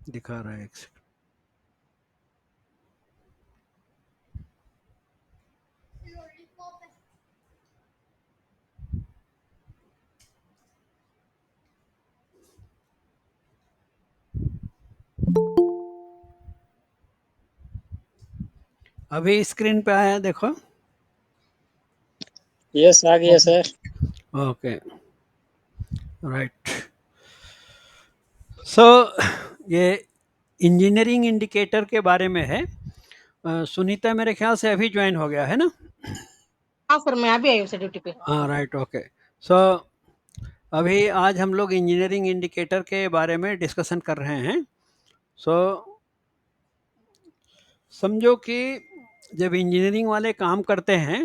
दिखा रहा है, एक सेकंड। अभी स्क्रीन पे आया, देखो। यस, आ गया सर। Okay, right. सो ये इंजीनियरिंग इंडिकेटर के बारे में है। सुनीता मेरे ख्याल से अभी ज्वाइन हो गया है ना? हाँ सर, मैं अभी आई हूँ सर ड्यूटी पे। हाँ, राइट, ओके। सो अभी आज हम लोग इंजीनियरिंग इंडिकेटर के बारे में डिस्कशन कर रहे हैं। सो समझो कि जब इंजीनियरिंग वाले काम करते हैं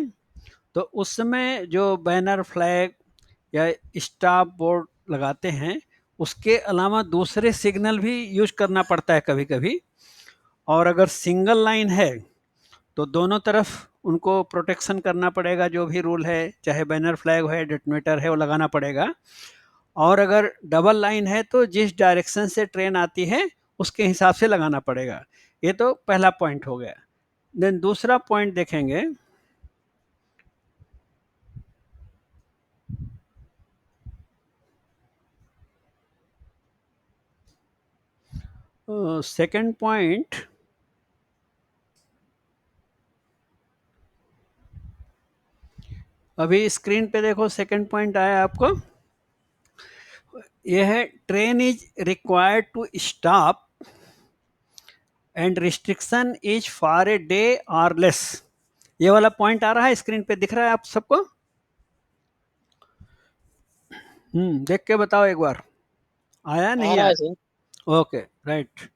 तो उस समय जो बैनर, फ्लैग या स्टॉप बोर्ड लगाते हैं, उसके अलावा दूसरे सिग्नल भी यूज करना पड़ता है कभी कभी। और अगर सिंगल लाइन है तो दोनों तरफ उनको प्रोटेक्शन करना पड़ेगा, जो भी रूल है, चाहे बैनर, फ्लैग है, डेटोनेटर है, वो लगाना पड़ेगा। और अगर डबल लाइन है तो जिस डायरेक्शन से ट्रेन आती है उसके हिसाब से लगाना पड़ेगा। ये तो पहला पॉइंट हो गया। देन दूसरा पॉइंट देखेंगे। सेकंड पॉइंट, अभी स्क्रीन पे देखो, सेकंड पॉइंट आया आपको। यह है train is required to stop and restriction is for a day or less. ये वाला पॉइंट आ रहा है, स्क्रीन पे दिख रहा है आप सबको? देख के बताओ एक बार, आया आ नहीं रहा है आया? सर। Okay, right.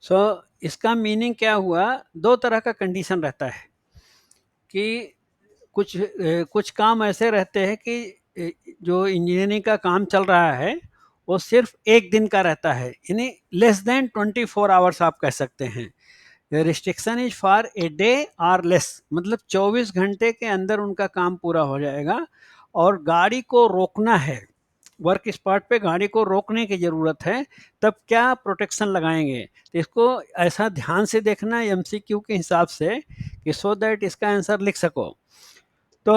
सो इसका मीनिंग क्या हुआ? दो तरह का कंडीशन रहता है कि कुछ काम ऐसे रहते हैं कि जो इंजीनियरिंग का काम चल रहा है वो सिर्फ एक दिन का रहता है, यानी लेस देन 24 आवर्स आप कह सकते हैं। Restriction is for a day or less, मतलब 24 घंटे के अंदर उनका काम पूरा हो जाएगा। और गाड़ी को रोकना है, वर्क स्पॉट पे गाड़ी को रोकने की ज़रूरत है, तब क्या प्रोटेक्शन लगाएंगे? तो इसको ऐसा ध्यान से देखना एमसीक्यू के हिसाब से कि सो दैट इसका आंसर लिख सको। तो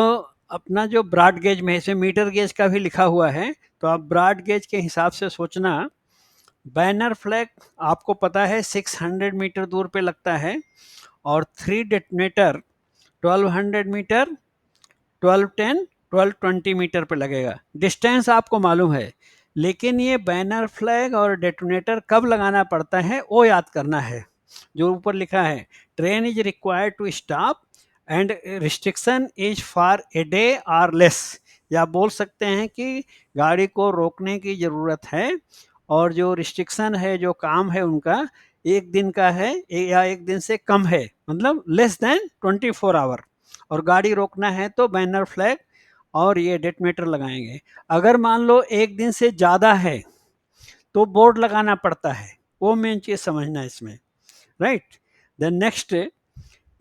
अपना जो ब्रॉड गेज में, इसमें मीटर गेज का भी लिखा हुआ है, तो आप ब्रॉड गेज के हिसाब से सोचना। बैनर फ्लैग आपको पता है 600 मीटर दूर पे लगता है, और 3 डेटोनेटर 1200 मीटर, 1210, 1220 मीटर पे लगेगा। डिस्टेंस आपको मालूम है, लेकिन ये बैनर, फ्लैग और डेटोनेटर कब लगाना पड़ता है वो याद करना है। जो ऊपर लिखा है, train is required to stop and restriction is for a day or less, या बोल सकते हैं कि गाड़ी को रोकने की ज़रूरत है, और जो रिस्ट्रिक्शन है, जो काम है उनका, एक दिन का है या एक दिन से कम है, मतलब लेस देन 24 आवर। और गाड़ी रोकना है तो बैनर, फ्लैग और ये डेटोनेटर लगाएंगे। अगर मान लो एक दिन से ज़्यादा है तो बोर्ड लगाना पड़ता है, वो मेन चीज़ समझना है इसमें, right. Then next,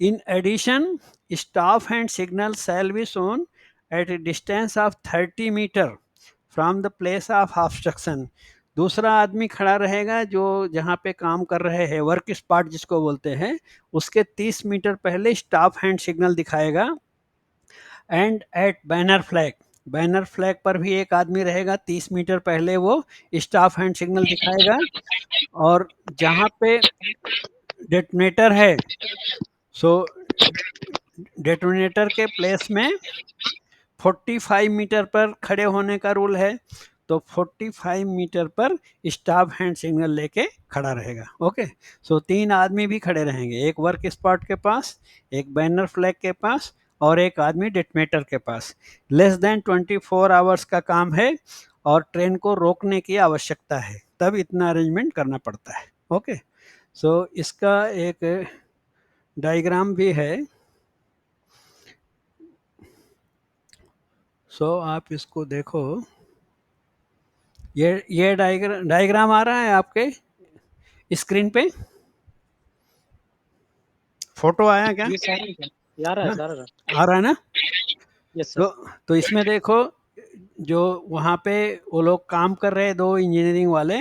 in addition staff hand signal shall be shown at a distance of 30 metre from the place of obstruction. दूसरा आदमी खड़ा रहेगा जो जहाँ पे काम कर रहे हैं, वर्क स्पॉट जिसको बोलते हैं, उसके 30 मीटर पहले स्टाफ हैंड सिग्नल दिखाएगा। And at banner flag, banner flag पर भी एक आदमी रहेगा, 30 मीटर पहले वो स्टाफ हैंड सिग्नल दिखाएगा। और जहाँ पे डेटोनेटर है, सो डेटोनेटर के प्लेस में 45 मीटर पर खड़े होने का रूल है, तो 45 मीटर पर स्टाफ हैंड सिग्नल लेके खड़ा रहेगा। ओके, सो 3 आदमी भी खड़े रहेंगे, एक वर्क स्पॉट के पास, एक बैनर फ्लैग के पास, और एक आदमी डेटोनेटर के पास। लेस देन 24 आवर्स का काम है और ट्रेन को रोकने की आवश्यकता है, तब इतना अरेंजमेंट करना पड़ता है। ओके, सो इसका एक डायग्राम भी है। सो आप इसको देखो, ये डायग्राम आ रहा है आपके स्क्रीन पे? फोटो आया क्या? ये सारा है, ये आ रहा है, हाँ, सारा आ रहा है ना? यस तो सर। तो इसमें देखो, जो वहाँ पे वो लोग काम कर रहे हैं, दो इंजीनियरिंग वाले,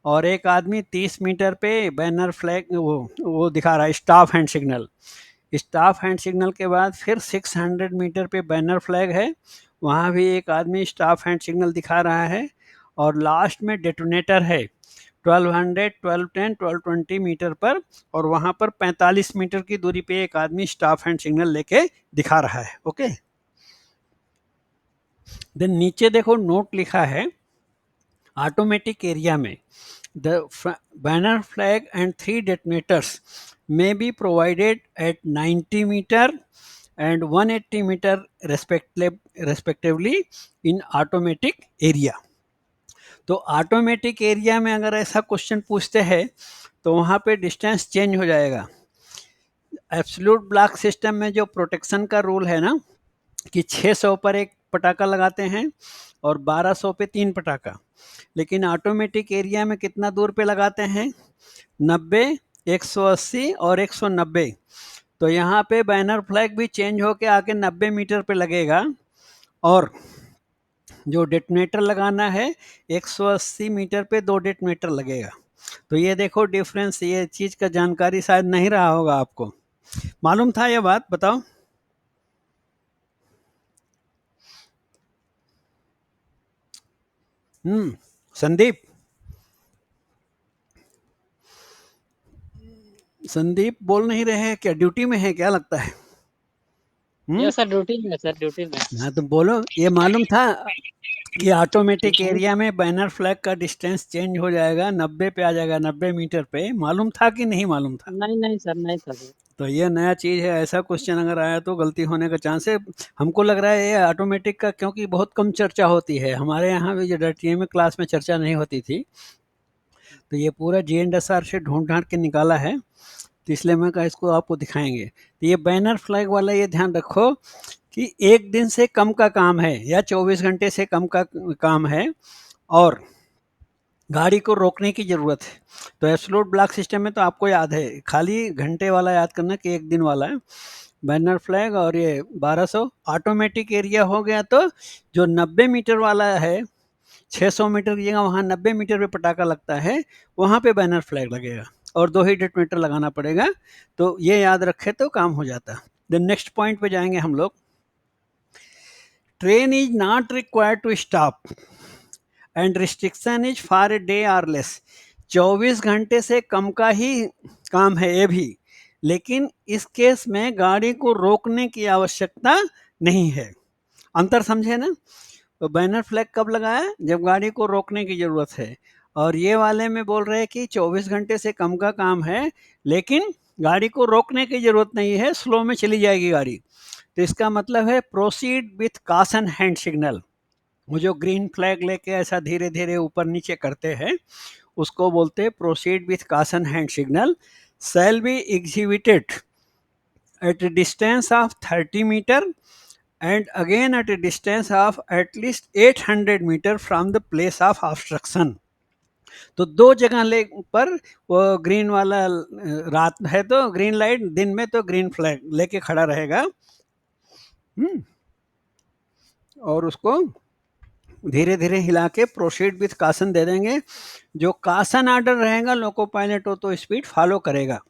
और एक आदमी 30 मीटर पे बैनर फ्लैग वो दिखा रहा है, stop hand signal. Stop hand signal के बाद फिर 600 मीटर पे बैनर फ्लैग है, वहाँ भी एक आदमी स्टॉप हैंड सिग्नल दिखा रहा है। और लास्ट में डेटोनेटर है 1200, 1210, 1220 मीटर पर, और वहाँ पर 45 मीटर की दूरी पे एक आदमी स्टॉप हैंड सिग्नल लेके दिखा रहा है। ओके, देन नीचे देखो नोट लिखा है, ऑटोमेटिक एरिया में the banner flag and 3 detonators may be provided at 90 meter and 180 meter respectively in automatic area। तो ऑटोमेटिक एरिया में अगर ऐसा क्वेश्चन पूछते हैं तो वहाँ पे डिस्टेंस चेंज हो जाएगा। एब्सोल्यूट ब्लॉक सिस्टम में जो प्रोटेक्शन का रूल है ना कि 600 पर एक पटाखा लगाते हैं और 1200 पे 3 पटाखा, लेकिन ऑटोमेटिक एरिया में कितना दूर पे लगाते हैं, 90, 180 और 190। तो यहाँ पे बैनर फ्लैग भी चेंज होके आके 90 मीटर पे लगेगा, और जो डेटोनेटर लगाना है 180 मीटर पे 2 डेटोनेटर लगेगा। तो ये देखो डिफरेंस, ये चीज़ का जानकारी शायद नहीं रहा होगा आपको, मालूम था ये बात, बताओ। संदीप, संदीप बोल नहीं रहे हैं क्या, ड्यूटी में है क्या लगता है? यस सर, ड्यूटी में सर, ड्यूटी में। हाँ तो बोलो, ये मालूम था कि ऑटोमेटिक एरिया में बैनर फ्लैग का डिस्टेंस चेंज हो जाएगा, 90 पे आ जाएगा, 90 मीटर पे, मालूम था कि नहीं मालूम था? नहीं नहीं सर, नहीं था सर। तो ये नया चीज़ है, ऐसा क्वेश्चन अगर आया तो गलती होने का चांस है। हमको लग रहा है ये ऑटोमेटिक का, क्योंकि बहुत कम चर्चा होती है हमारे यहाँ भी, जो DTMA क्लास में चर्चा नहीं होती थी, तो ये पूरा GNSR से ढूंढ ढांड के निकाला है, तो इसलिए मैं कहा इसको आपको दिखाएंगे। तो ये बैनर फ्लैग वाला ये ध्यान रखो कि 1 दिन से कम का काम है या 24 घंटे से कम का काम है और गाड़ी को रोकने की ज़रूरत है। तो एब्सोल्यूट ब्लॉक सिस्टम में तो आपको याद है, खाली घंटे वाला याद करना कि 1 दिन वाला है बैनर फ्लैग, और ये 1200। ऑटोमेटिक एरिया हो गया तो जो 90 मीटर वाला है, 600 मीटर की जगह वहाँ 90 मीटर पे पटाखा लगता है, वहाँ पे बैनर फ्लैग लगेगा और 2 ही डेटोनेटर लगाना पड़ेगा। तो ये याद रखे तो काम हो जाता। देन नेक्स्ट पॉइंट पे जाएंगे हम लोग। Train is not required to stop and restriction is for a day or less. 24 घंटे से कम का ही काम है ये भी, लेकिन इस केस में गाड़ी को रोकने की आवश्यकता नहीं है। अंतर समझे ना? तो बैनर फ्लैग कब लगाया, जब गाड़ी को रोकने की ज़रूरत है, और ये वाले में बोल रहे हैं कि 24 घंटे से कम का काम है लेकिन गाड़ी को रोकने की ज़रूरत नहीं है, स्लो में चली जाएगी गाड़ी। तो इसका मतलब है proceed with caution hand signal. वो जो ग्रीन फ्लैग लेके ऐसा धीरे धीरे ऊपर नीचे करते हैं उसको बोलते हैं proceed with caution hand signal. Shall be executed at a distance of 30 metre and again at a distance of at least 800 meter from the place of obstruction। तो 2 जगह ले पर वो ग्रीन वाला, रात है तो ग्रीन लाइट, दिन में तो ग्रीन फ्लैग लेके खड़ा रहेगा। और उसको धीरे धीरे हिला के प्रोसीड विथ कॉशन दे देंगे। जो कॉशन ऑर्डर रहेगा, लोको पायलट हो तो स्पीड फॉलो करेगा,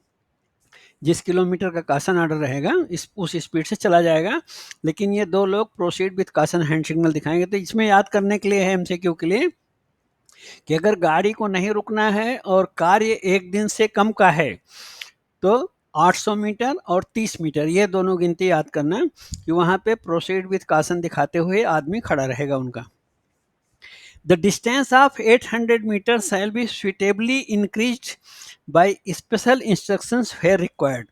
जिस किलोमीटर का कॉशन ऑर्डर रहेगा उस स्पीड से चला जाएगा। लेकिन ये 2 लोग proceed with caution hand signal दिखाएंगे। तो इसमें याद करने के लिए है MCQ के लिए कि अगर गाड़ी को नहीं रुकना है और कार्य 1 दिन से कम का है तो 800 मीटर और 30 मीटर ये दोनों गिनती याद करना कि वहाँ पे प्रोसीड विथ कॉशन दिखाते हुए आदमी खड़ा रहेगा उनका। The distance of 800 meters shall be suitably increased by special instructions where required।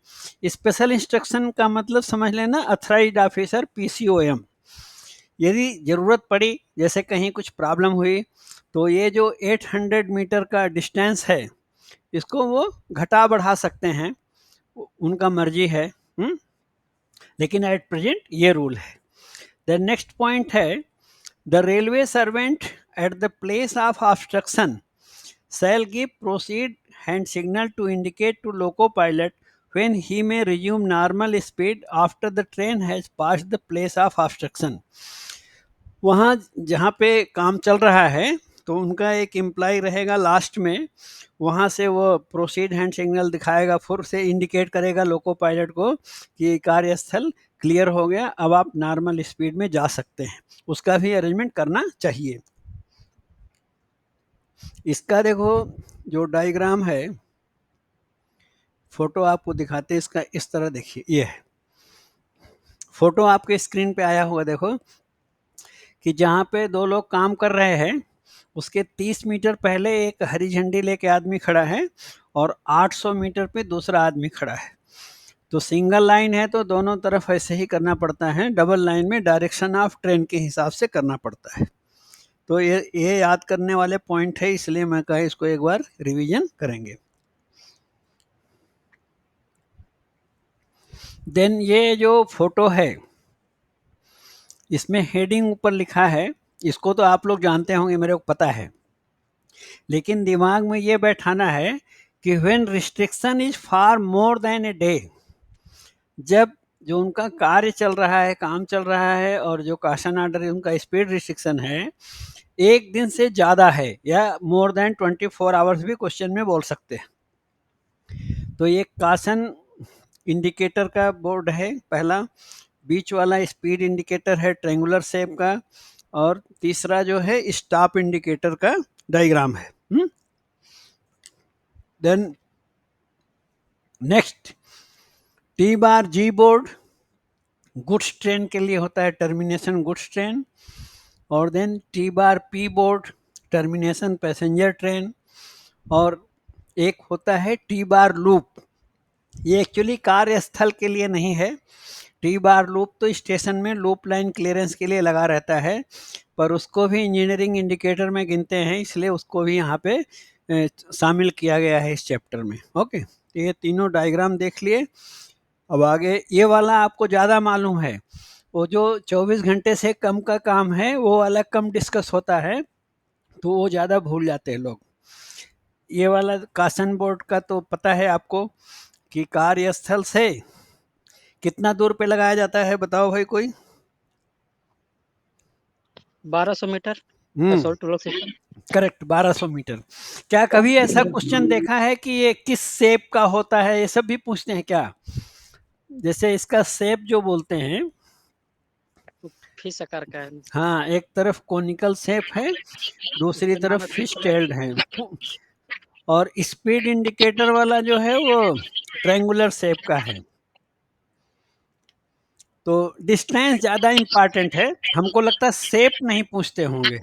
Special instruction का मतलब समझ लेना, अथराइज्ड ऑफिसर PCOM। यदि ज़रूरत पड़ी, जैसे कहीं कुछ प्रॉब्लम हुई, तो ये जो 800 मीटर का डिस्टेंस है इसको वो घटा बढ़ा सकते हैं, उनका मर्जी है। लेकिन एट प्रेजेंट ये रूल है। द नेक्स्ट पॉइंट है, the railway servant at the place of obstruction shall give proceed hand signal to indicate to loco pilot when he may resume normal speed after the train has passed the place of obstruction। वहाँ जहाँ पे काम चल रहा है तो उनका एक एम्प्लॉय रहेगा लास्ट में, वहाँ से वो प्रोसीड हैंड सिग्नल दिखाएगा, फिर से इंडिकेट करेगा लोको पायलट को कि कार्यस्थल क्लियर हो गया, अब आप नॉर्मल स्पीड में जा सकते हैं। उसका भी अरेंजमेंट करना चाहिए। इसका देखो जो डायग्राम है, फोटो आपको दिखाते हैं इसका, इस तरह देखिए, ये है फोटो आपके स्क्रीन पे आया होगा। देखो कि जहाँ पे दो लोग काम कर रहे हैं उसके 30 मीटर पहले एक हरी झंडी लेके आदमी खड़ा है और 800 मीटर पे दूसरा आदमी खड़ा है। तो सिंगल लाइन है तो दोनों तरफ ऐसे ही करना पड़ता है, डबल लाइन में डायरेक्शन ऑफ ट्रेन के हिसाब से करना पड़ता है। तो ये याद करने वाले पॉइंट है, इसलिए मैं कहा इसको एक बार रिवीजन करेंगे। देन ये जो फोटो है इसमें हेडिंग ऊपर लिखा है, इसको तो आप लोग जानते होंगे, मेरे को पता है, लेकिन दिमाग में ये बैठाना है कि when restriction is far more than a day, जब जो उनका कार्य चल रहा है, काम चल रहा है, और जो काशन ऑर्डर है उनका स्पीड रिस्ट्रिक्शन है एक दिन से ज़्यादा है, या मोर देन 24 आवर्स भी क्वेश्चन में बोल सकते हैं। तो ये काशन इंडिकेटर का बोर्ड है पहला, बीच वाला स्पीड इंडिकेटर है ट्रेंगुलर शेप का, और तीसरा जो है स्टॉप इंडिकेटर का डायग्राम है। Then next T bar G board goods train के लिए होता है, टर्मिनेशन गुड्स ट्रेन, और then T bar P board termination passenger train, और एक होता है टी बार लूप, ये एक्चुअली कार्यस्थल के लिए नहीं है। टी बार लूप तो स्टेशन में लूप लाइन क्लियरेंस के लिए लगा रहता है, पर उसको भी इंजीनियरिंग इंडिकेटर में गिनते हैं, इसलिए उसको भी यहाँ पे शामिल किया गया है इस चैप्टर में। ओके, तो ये तीनों डायग्राम देख लिए। अब आगे ये वाला आपको ज़्यादा मालूम है, वो जो 24 घंटे से कम का काम है वो वाला कम डिस्कस होता है, तो वो ज़्यादा भूल जाते हैं लोग। ये वाला कासन बोर्ड का तो पता है आपको कि कार्यस्थल से कितना दूर पे लगाया जाता है, बताओ भाई कोई। 1200 मीटर करेक्ट, 1200 मीटर। क्या कभी ऐसा क्वेश्चन देखा है कि ये किस शेप का होता है, ये सब भी पूछते हैं क्या? जैसे इसका शेप जो बोलते हैं, फिश आकार का है। हाँ, एक तरफ कोनिकल शेप है, दूसरी तरफ फिश टेल्ड है, और स्पीड इंडिकेटर वाला जो है वो ट्रायंगुलर शेप का है। तो डिस्टेंस ज्यादा इंपॉर्टेंट है, हमको लगता है शेप नहीं पूछते होंगे,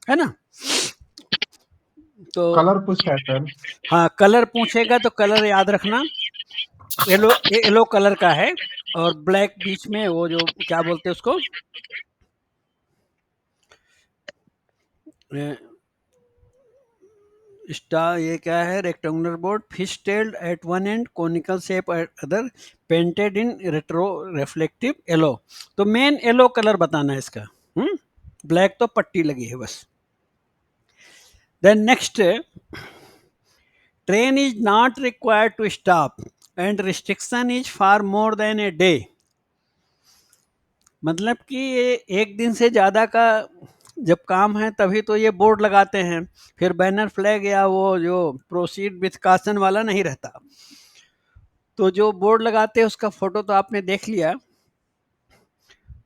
है ना? तो कलर पूछता है सर। हाँ, कलर पूछेगा तो कलर याद रखना, येलो कलर का है, और ब्लैक बीच में, वो जो क्या बोलते हैं उसको, स्टार, ये क्या है, rectangular board, fish tailed at one end, conical shape at other, painted in retro reflective yellow. तो मेन येलो कलर बताना है इसका, ब्लैक तो पट्टी लगी है बस। Then next, train is not required to stop and restriction is for more than a day, मतलब कि ये एक दिन से ज़्यादा का जब काम है तभी तो ये बोर्ड लगाते हैं, फिर बैनर फ्लैग या वो जो प्रोसीड विथ काशन वाला नहीं रहता। तो जो बोर्ड लगाते हैं उसका फोटो तो आपने देख लिया।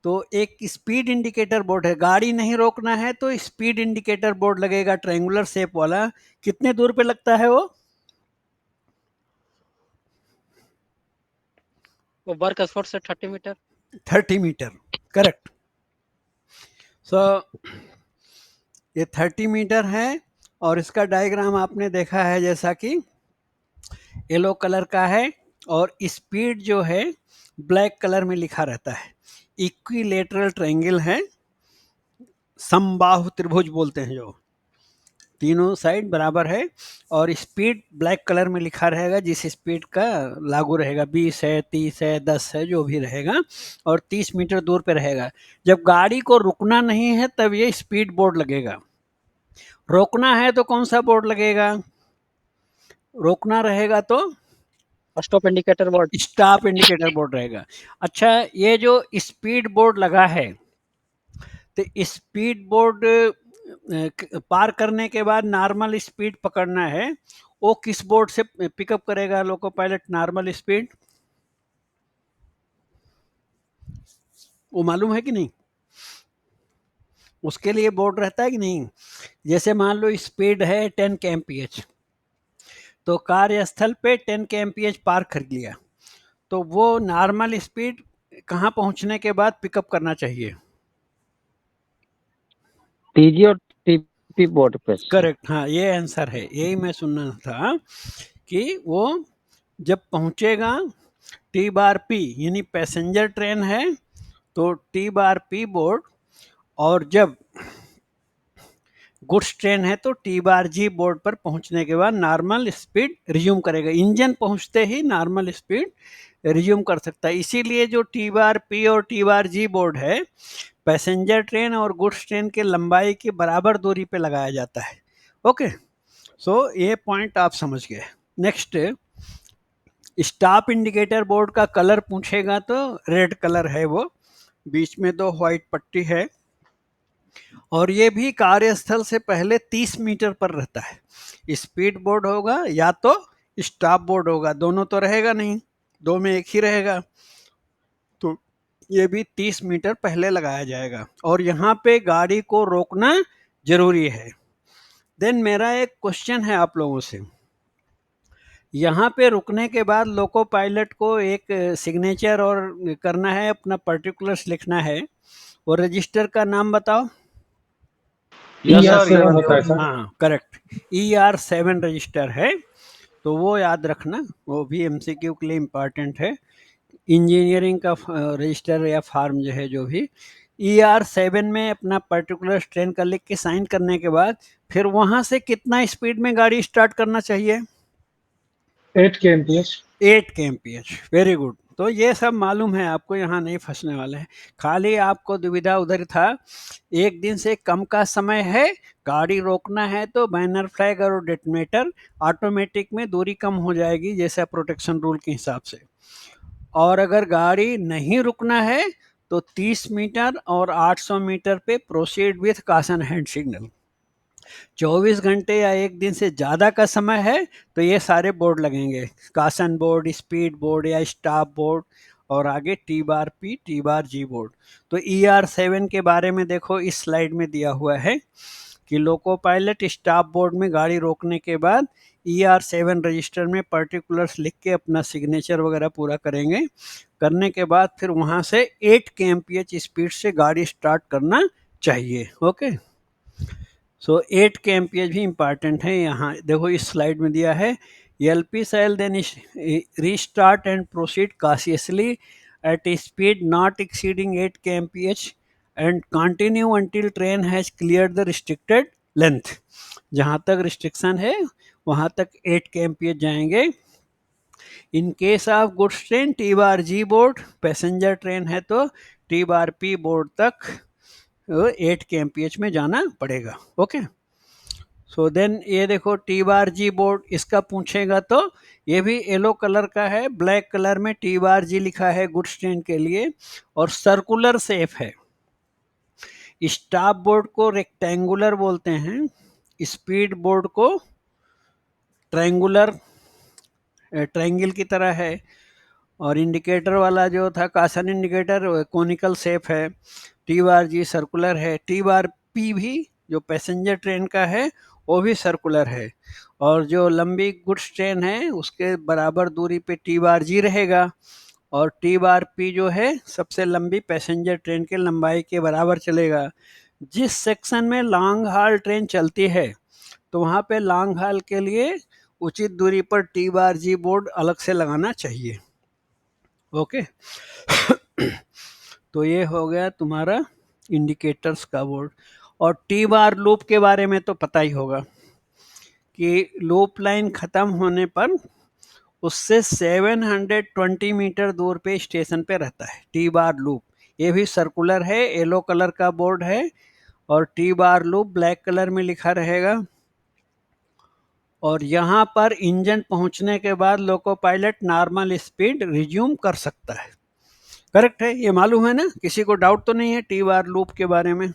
तो एक स्पीड इंडिकेटर बोर्ड है, गाड़ी नहीं रोकना है तो स्पीड इंडिकेटर बोर्ड लगेगा ट्रायंगुलर शेप वाला। कितने दूर पे लगता है वो? वर्क स्पॉट से 30 मीटर। 30 metre, correct. सो ये 30 मीटर है, और इसका डायग्राम आपने देखा है जैसा कि येलो कलर का है, और स्पीड जो है ब्लैक कलर में लिखा रहता है। इक्विलेटरल ट्रायंगल है, समबाहु त्रिभुज बोलते हैं, जो तीनों साइड बराबर है, और स्पीड ब्लैक कलर में लिखा रहेगा, जिस स्पीड का लागू रहेगा, 20 है, 30 है, 10 है, जो भी रहेगा, और 30 मीटर दूर पे रहेगा। जब गाड़ी को रुकना नहीं है तब ये स्पीड बोर्ड लगेगा, रोकना है तो कौन सा बोर्ड लगेगा? रोकना रहेगा तो stop indicator board. Stop indicator board रहेगा। अच्छा, ये जो स्पीड बोर्ड लगा है, तो स्पीड बोर्ड पार करने के बाद नॉर्मल स्पीड पकड़ना है, वो किस बोर्ड से पिकअप करेगा लोको पायलट नॉर्मल स्पीड? वो मालूम है कि नहीं? उसके लिए बोर्ड रहता है कि नहीं? जैसे मान लो स्पीड है 10 kmph, तो कार्यस्थल पे 10 kmph पार कर लिया, तो वो नॉर्मल स्पीड कहाँ पहुंचने के बाद पिकअप करना चाहिए? टीजी और टीपी बोर्ड पे। करेक्ट, हाँ ये आंसर है, यही मैं सुनना था कि वो जब पहुंचेगा टी बार पी, यानी पैसेंजर ट्रेन है तो टी बार पी बोर्ड, और जब गुड्स ट्रेन है तो टी बार जी बोर्ड पर पहुंचने के बाद नॉर्मल स्पीड रिज्यूम करेगा। इंजन पहुंचते ही नॉर्मल स्पीड रिज्यूम कर सकता है। इसीलिए जो टी बार पी और टी बार जी बोर्ड है, पैसेंजर ट्रेन और गुड्स ट्रेन के लंबाई की बराबर दूरी पे लगाया जाता है। ओके, सो ये पॉइंट आप समझ गए। नेक्स्ट, स्टॉप इंडिकेटर बोर्ड का कलर पूछेगा तो रेड कलर है, वो बीच में 2 व्हाइट पट्टी है, और ये भी कार्यस्थल से पहले 30 मीटर पर रहता है। स्पीड बोर्ड होगा या तो स्टॉप बोर्ड होगा, दोनों तो रहेगा नहीं, दो में एक ही रहेगा, तो ये भी 30 मीटर पहले लगाया जाएगा, और यहाँ पे गाड़ी को रोकना जरूरी है। देन मेरा एक क्वेश्चन है आप लोगों से, यहाँ पे रुकने के बाद लोको पायलट को एक सिग्नेचर और करना है, अपना पर्टिकुलर्स लिखना है, और रजिस्टर का नाम बताओ। ER7 होता है सर। हाँ करेक्ट, ER7 रजिस्टर है, तो वो याद रखना, वो भी MCQ के लिए इम्पॉर्टेंट है। इंजीनियरिंग का रजिस्टर या फॉर्म जो है, जो भी ER7 में अपना पर्टिकुलर ट्रेन का लिख के साइन करने के बाद फिर वहां से कितना स्पीड में गाड़ी स्टार्ट करना चाहिए? 8 kmph। 8 kmph, very good. तो ये सब मालूम है आपको, यहाँ नहीं फंसने वाले हैं। खाली आपको दुविधा उधर था, एक दिन से कम का समय है, गाड़ी रोकना है तो बैनर फ्लैग और डेटोनेटर ऑटोमेटिक में दूरी कम हो जाएगी जैसा प्रोटेक्शन रूल के हिसाब से, और अगर गाड़ी नहीं रुकना है तो 30 मीटर और 800 मीटर पे proceed with caution hand signal. 24 घंटे या एक दिन से ज़्यादा का समय है तो ये सारे बोर्ड लगेंगे, काशन बोर्ड, स्पीड बोर्ड या स्टॉप बोर्ड, और आगे T bar P, T bar G board. तो ER7 के बारे में देखो इस स्लाइड में दिया हुआ है कि लोको पायलट स्टॉप बोर्ड में गाड़ी रोकने के बाद ER7 रजिस्टर में पर्टिकुलर्स लिख के अपना सिग्नेचर वगैरह पूरा करेंगे, करने के बाद फिर वहाँ से 8 kmph स्पीड से गाड़ी स्टार्ट करना चाहिए। ओके, सो 8 kmph भी इम्पॉर्टेंट है। यहाँ देखो इस स्लाइड में दिया है, LP shall then restart and proceed cautiously at a speed not exceeding 8 kmph and continue until train has cleared the restricted length। जहाँ तक रिस्ट्रिक्शन है वहाँ तक 8 kmph जाएंगे। In case of goods train T bar G board, passenger train है तो T bar P board तक 8 kmph में जाना पड़ेगा। ओके, सो देन ये देखो टी बार जी बोर्ड, इसका पूछेगा तो ये भी येलो कलर का है, ब्लैक कलर में टी बार जी लिखा है गुड्स ट्रेन के लिए, और सर्कुलर शेप है। स्टॉप बोर्ड को रेक्टेंगुलर बोलते हैं, स्पीड बोर्ड को ट्रायंगुलर, ट्रायंगल की तरह है, और इंडिकेटर वाला जो था काशन इंडिकेटर कोनिकल शेप है। टी बार जी सर्कुलर है, टी बार पी भी जो पैसेंजर ट्रेन का है वो भी सर्कुलर है, और जो लंबी गुड्स ट्रेन है उसके बराबर दूरी पे टी बार जी रहेगा, और टी बार पी जो है सबसे लंबी पैसेंजर ट्रेन के लंबाई के बराबर चलेगा। जिस सेक्शन में लॉन्ग हाल ट्रेन चलती है तो वहाँ पे लॉन्ग हाल के लिए उचित दूरी पर टी बार जी बोर्ड अलग से लगाना चाहिए। ओके तो ये हो गया तुम्हारा इंडिकेटर्स का बोर्ड। और टी बार लूप के बारे में तो पता ही होगा कि लूप लाइन ख़त्म होने पर उससे 720 मीटर दूर पे स्टेशन पे रहता है टी बार लूप। ये भी सर्कुलर है, येलो कलर का बोर्ड है, और T bar loop black colour में लिखा रहेगा। और यहाँ पर इंजन पहुँचने के बाद loco pilot normal speed resume कर सकता है। करेक्ट है, ये मालूम है ना? किसी को डाउट तो नहीं है टी बार लूप के बारे में?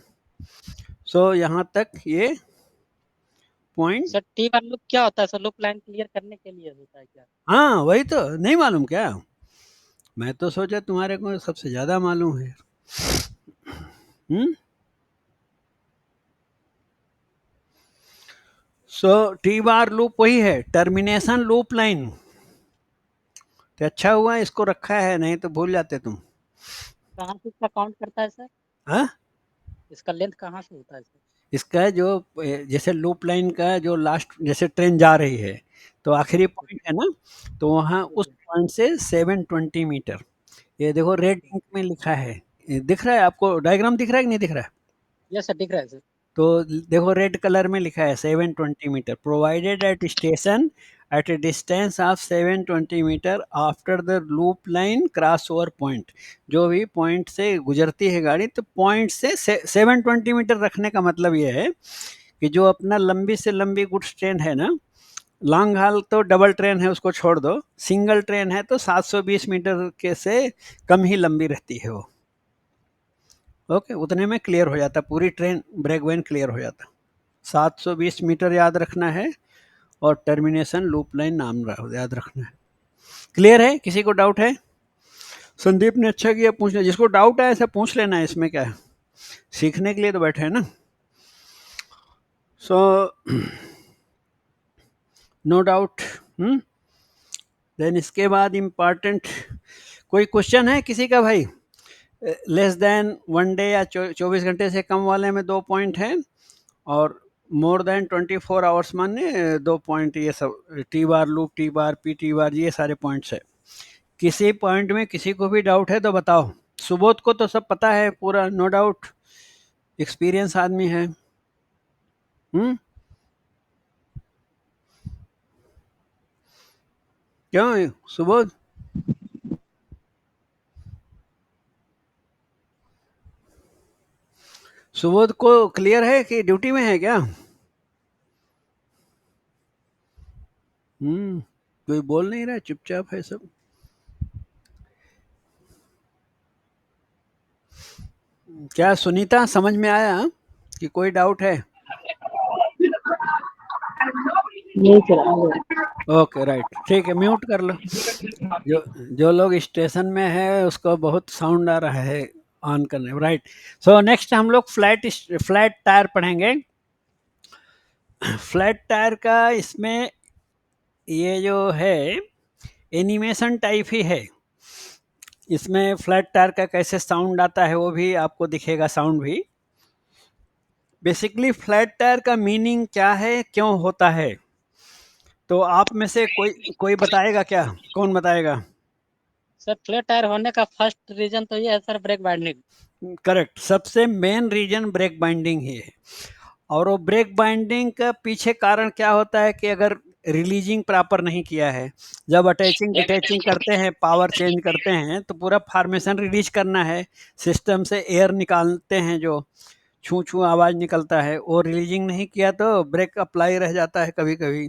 सो यहाँ तक ये point. Sir T bar loop क्या होता है सर? लूप लाइन क्लियर करने के लिए होता है क्या? हाँ वही तो नहीं मालूम क्या? मैं तो सोचा तुम्हारे को सबसे ज्यादा मालूम है। सो टी बार लूप वही है, टर्मिनेशन लूप लाइन। तो अच्छा हुआ इसको रखा है, नहीं तो भूल जाते तुम। कहाँ से इसका काउंट करता है सर? हाँ, इसका लेंथ कहाँ से होता है सर? इसका जो जैसे लूप लाइन का जो लास्ट, जैसे ट्रेन जा रही है तो आखिरी पॉइंट है ना, तो वहाँ उस पॉइंट से 720 मीटर। ये देखो रेड इंक में लिखा है, ये दिख रहा है आपको? डायग्राम दिख रहा है कि नहीं दिख रहा है? यस सर, दिख रहा है सर। तो देखो रेड कलर में लिखा है 720 metre, provided at station at a distance of 720 metre after the loop line cross over point. जो भी पॉइंट से गुजरती है गाड़ी, तो पॉइंट से 720 मीटर रखने का मतलब ये है कि जो अपना लंबी से लंबी गुड्स ट्रेन है ना, लॉन्ग हाल तो डबल ट्रेन है उसको छोड़ दो, सिंगल ट्रेन है तो 720 मीटर के से कम ही लंबी रहती है वो। ओके, उतने में क्लियर हो जाता, पूरी ट्रेन ब्रेक वैन क्लियर हो जाता। 720 मीटर याद रखना है और टर्मिनेशन लूप लाइन नाम याद रखना है। क्लियर है? किसी को डाउट है? संदीप ने अच्छा किया पूछना, जिसको डाउट है ऐसा पूछ लेना है, इसमें क्या है, सीखने के लिए तो बैठे हैं ना। So no doubt. देन इसके बाद इम्पॉर्टेंट कोई क्वेश्चन है किसी का भाई? लेस देन 1 डे या 24 घंटे से कम वाले में 2 पॉइंट हैं, और मोर देन 24 आवर्स माने 2 पॉइंट। ये सब T bar loop, T bar, P T बार, ये सारे पॉइंट्स है। किसी पॉइंट में किसी को भी डाउट है तो बताओ। सुबोध को तो सब पता है पूरा, नो डाउट, एक्सपीरियंस आदमी है। क्यों सुबोध? सुबोध को क्लियर है कि ड्यूटी में है क्या? कोई बोल नहीं रहा, चुपचाप है सब। क्या सुनीता, समझ में आया कि कोई डाउट है? नहीं सर। ओके राइट, ठीक है, म्यूट कर लो। जो लोग स्टेशन में है उसको बहुत साउंड आ रहा है, ऑन करने। राइट, सो नेक्स्ट हम लोग फ्लैट टायर पढ़ेंगे। फ्लैट टायर का इसमें ये जो है एनिमेशन टाइप ही है। इसमें फ्लैट टायर का कैसे साउंड आता है वो भी आपको दिखेगा, साउंड भी। बेसिकली फ्लैट टायर का मीनिंग क्या है, क्यों होता है, तो आप में से कोई बताएगा क्या? कौन बताएगा? सर फ्लैट टायर होने का फर्स्ट रीजन तो ये है सर, ब्रेक बाइंडिंग। करेक्ट, सबसे मेन रीजन ब्रेक बाइंडिंग ही है। और वो ब्रेक बाइंडिंग का पीछे कारण क्या होता है कि अगर रिलीजिंग प्रॉपर नहीं किया है, जब अटैचिंग डिटैचिंग करते हैं, पावर चेंज करते हैं, तो पूरा फॉर्मेशन रिलीज करना है, सिस्टम से एयर निकालते हैं, जो छू छू आवाज़ निकलता है, वो रिलीजिंग नहीं किया तो ब्रेक अप्लाई रह जाता है कभी कभी।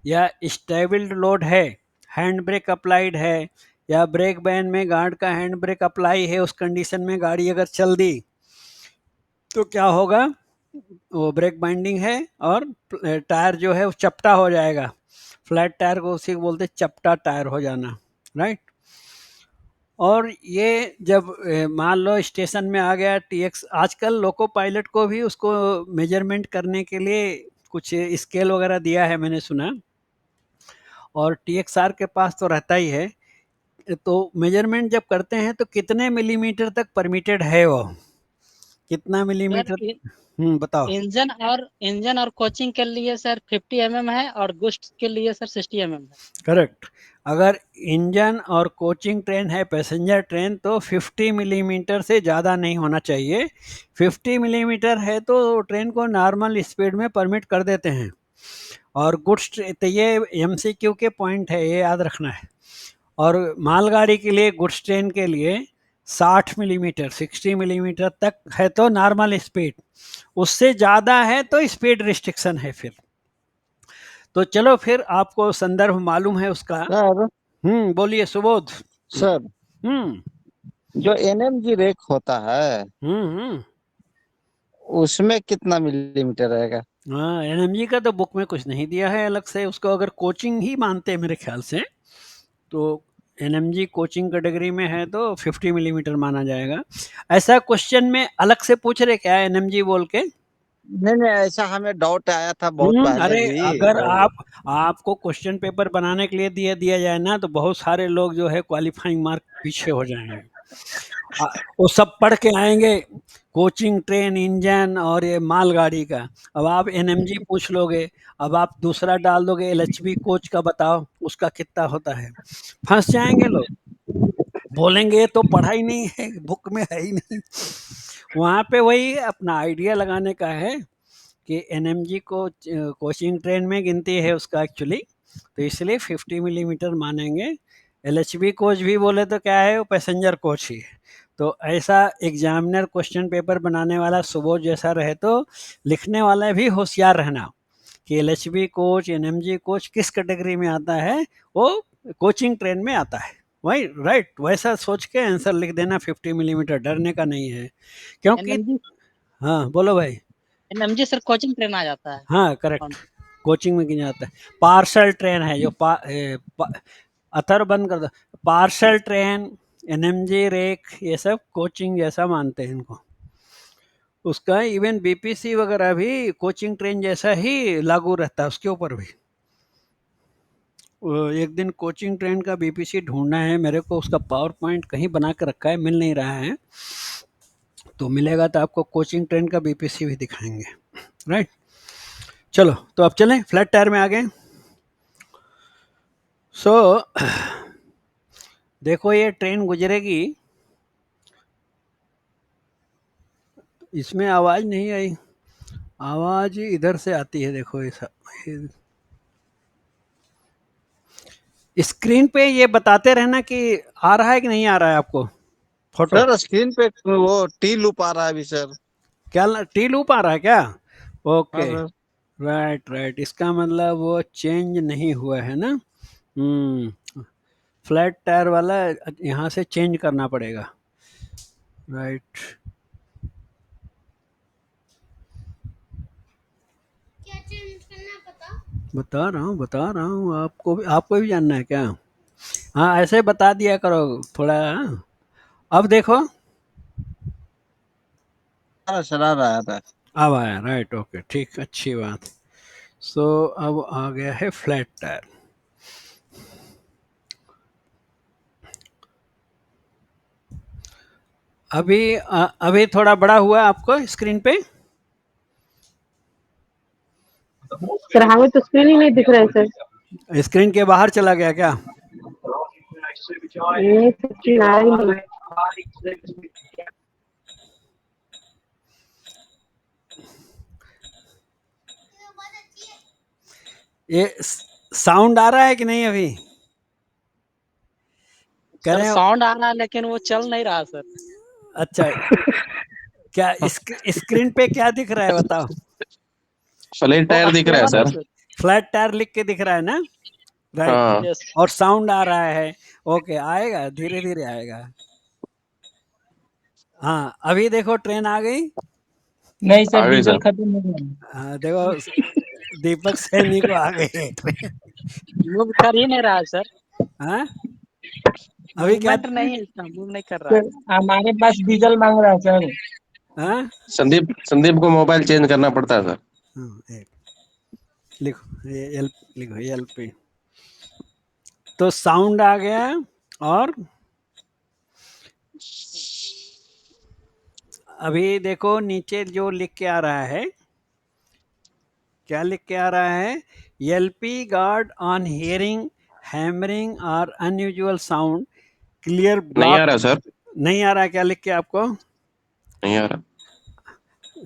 या स्टेबल्ड लोड है, हैंड ब्रेक अप्लाइड है, या ब्रेक बैन में गार्ड का हैंड ब्रेक अप्लाई है, उस कंडीशन में गाड़ी अगर चल दी तो क्या होगा, वो ब्रेक बाइंडिंग है और टायर जो है वो चपटा हो जाएगा। फ्लैट टायर को उसी को बोलते चपटा टायर हो जाना, राइट। और ये जब मान लो स्टेशन में आ गया टीएक्स, आजकल लोको पायलट को भी उसको मेजरमेंट करने के लिए कुछ स्केल वगैरह दिया है मैंने सुना, और टीएक्सआर के पास तो रहता ही है। तो मेजरमेंट जब करते हैं तो कितने मिलीमीटर तक परमिटेड है वो, कितना मिलीमीटर? बताओ। इंजन और कोचिंग के लिए सर 50 mm है, और गुड्स के लिए सर 60 mm है। करेक्ट, अगर इंजन और कोचिंग ट्रेन है, पैसेंजर ट्रेन, तो 50 मिलीमीटर से ज़्यादा नहीं होना चाहिए। 50 मिलीमीटर है तो ट्रेन को नॉर्मल स्पीड में परमिट कर देते हैं। और गुड्स, तो ये एमसीक्यू के पॉइंट है, ये याद रखना है। और मालगाड़ी के लिए, गुड्स ट्रेन के लिए 60 मिलीमीटर, 60 मिलीमीटर तक है तो नॉर्मल स्पीड, उससे ज़्यादा है तो स्पीड रिस्ट्रिक्शन है फिर। तो चलो फिर, आपको संदर्भ मालूम है उसका। सर बोलिए सुबोध। सर हम्म जो एनएमजी रेक होता है हम्म उसमें कितना मिलीमीटर रहेगा? हाँ, एनएमजी का तो बुक में कुछ नहीं दिया है अलग से। उसको अगर कोचिंग ही मानते हैं मेरे ख्याल से, तो एनएमजी कोचिंग कैटेगरी में है तो 50 मिलीमीटर माना जाएगा। ऐसा क्वेश्चन में अलग से पूछ रहे क्या एनएमजी बोल के? नहीं नहीं, ऐसा हमें डाउट आया था बहुत पहले अरे भी। अगर आपको क्वेश्चन पेपर बनाने के लिए दिया जाए ना, तो बहुत सारे लोग जो है क्वालिफाइंग मार्क पीछे हो जाएंगे। वो सब पढ़ के आएंगे कोचिंग ट्रेन इंजन और ये मालगाड़ी का। अब आप एनएमजी पूछ लोगे, अब आप दूसरा डाल दोगे एलएचबी कोच का, बताओ उसका कितना होता है। फंस जाएंगे लोग, बोलेंगे तो पढ़ा ही नहीं है, बुक में है ही नहीं। वहाँ पे वही अपना आइडिया लगाने का है कि एनएमजी को कोचिंग ट्रेन में गिनती है उसका एक्चुअली, तो इसलिए 50 मिलीमीटर मानेंगे। एलएचबी कोच भी बोले तो क्या है, वो पैसेंजर कोच ही है। तो ऐसा एग्जामिनर क्वेश्चन पेपर बनाने वाला सुबोध जैसा रहे तो लिखने वाला भी होशियार रहना कि एलएचबी कोच एनएमजी कोच किस कैटेगरी में आता है, वो कोचिंग ट्रेन में आता है। वही राइट, वैसा सोच के आंसर लिख देना। 50 मिलीमीटर डरने का नहीं है, क्योंकि एनएमजी हाँ बोलो भाई। एनएमजी सर कोचिंग ट्रेन आ जाता है। हाँ करेक्ट, कोचिंग में गिना जाता है। पार्सल ट्रेन है जो अथर बंद कर दो। पार्सल ट्रेन, एनएमजी रेक, ये सब कोचिंग जैसा मानते हैं इनको। उसका इवन बीपीसी वगैरह भी कोचिंग ट्रेन जैसा ही लागू रहता है उसके ऊपर भी। एक दिन कोचिंग ट्रेन का बीपीसी ढूंढना है मेरे को, उसका पावर पॉइंट कहीं बना के रखा है, मिल नहीं रहा है। तो मिलेगा तो आपको कोचिंग ट्रेन का बीपीसी भी दिखाएंगे। राइट, चलो तो अब चलें फ्लैट टायर में आ गए। सो देखो ये ट्रेन गुजरेगी, इसमें आवाज़ नहीं आई, आवाज़ इधर से आती है। देखो ऐसा स्क्रीन पे ये बताते रहना कि आ रहा है कि नहीं आ रहा है आपको फोटो। सर स्क्रीन पे वो टी लूप आ रहा है अभी सर। क्या टी लूप आ रहा है क्या? हाँ ओके, सर। राइट राइट, इसका मतलब वो चेंज नहीं हुआ है ना। फ्लैट टायर वाला यहाँ से चेंज करना पड़ेगा। राइट, बता रहा हूँ आपको भी जानना है क्या? हाँ ऐसे बता दिया करो थोड़ा। अब देखो सर आ रहा था। अब आया, राइट ओके ठीक, अच्छी बात। सो अब आ गया है फ्लैट टायर। अभी थोड़ा बड़ा हुआ आपको स्क्रीन पे। सर हमें तो स्क्रीन ही नहीं दिख रहा है सर। स्क्रीन के बाहर चला गया क्या? नहीं सर, स्क्रीन आ रही नहीं है। ये साउंड आ रहा है कि नहीं अभी? कह सर रहे हो साउंड आ रहा है लेकिन वो चल नहीं रहा सर। अच्छा, क्या स्क्रीन पे क्या दिख रहा है बताओ? फ्लैट वो टायर दिख रहा है स्टेबल है सर। सर। फ्लैट टायर लिख के दिख रहा है ना? राइट, हाँ, यस। और साउंड आ रहा है। ओके, आएगा धीरे धीरे आएगा। हाँ अभी देखो ट्रेन आ गई। नहीं सर, आ गई डीजल सर। खत्म हो गया। हाँ देखो दीपक सैनी को आ गई है ट्रेन। मूव कर ही नहीं रहा है सर। हाँ अभी क्या? मूवमेंट नहीं है, इसका मूव नहीं कर रहा है। सर हमारे पास डीजल मांग रहा है सर। हाँ संदीप को मोबाइल चेंज करना पड़ता है सर। एक लिखो ये एल, लिखो एल पे। तो साउंड आ गया, और अभी देखो नीचे जो लिख के आ रहा है, क्या लिख के आ रहा है? LP guard on hearing hammering और अनयूजुअल साउंड क्लियर नहीं ब्लॉक। आ रहा सर, नहीं आ रहा है क्या लिख के आपको? नहीं आ रहा।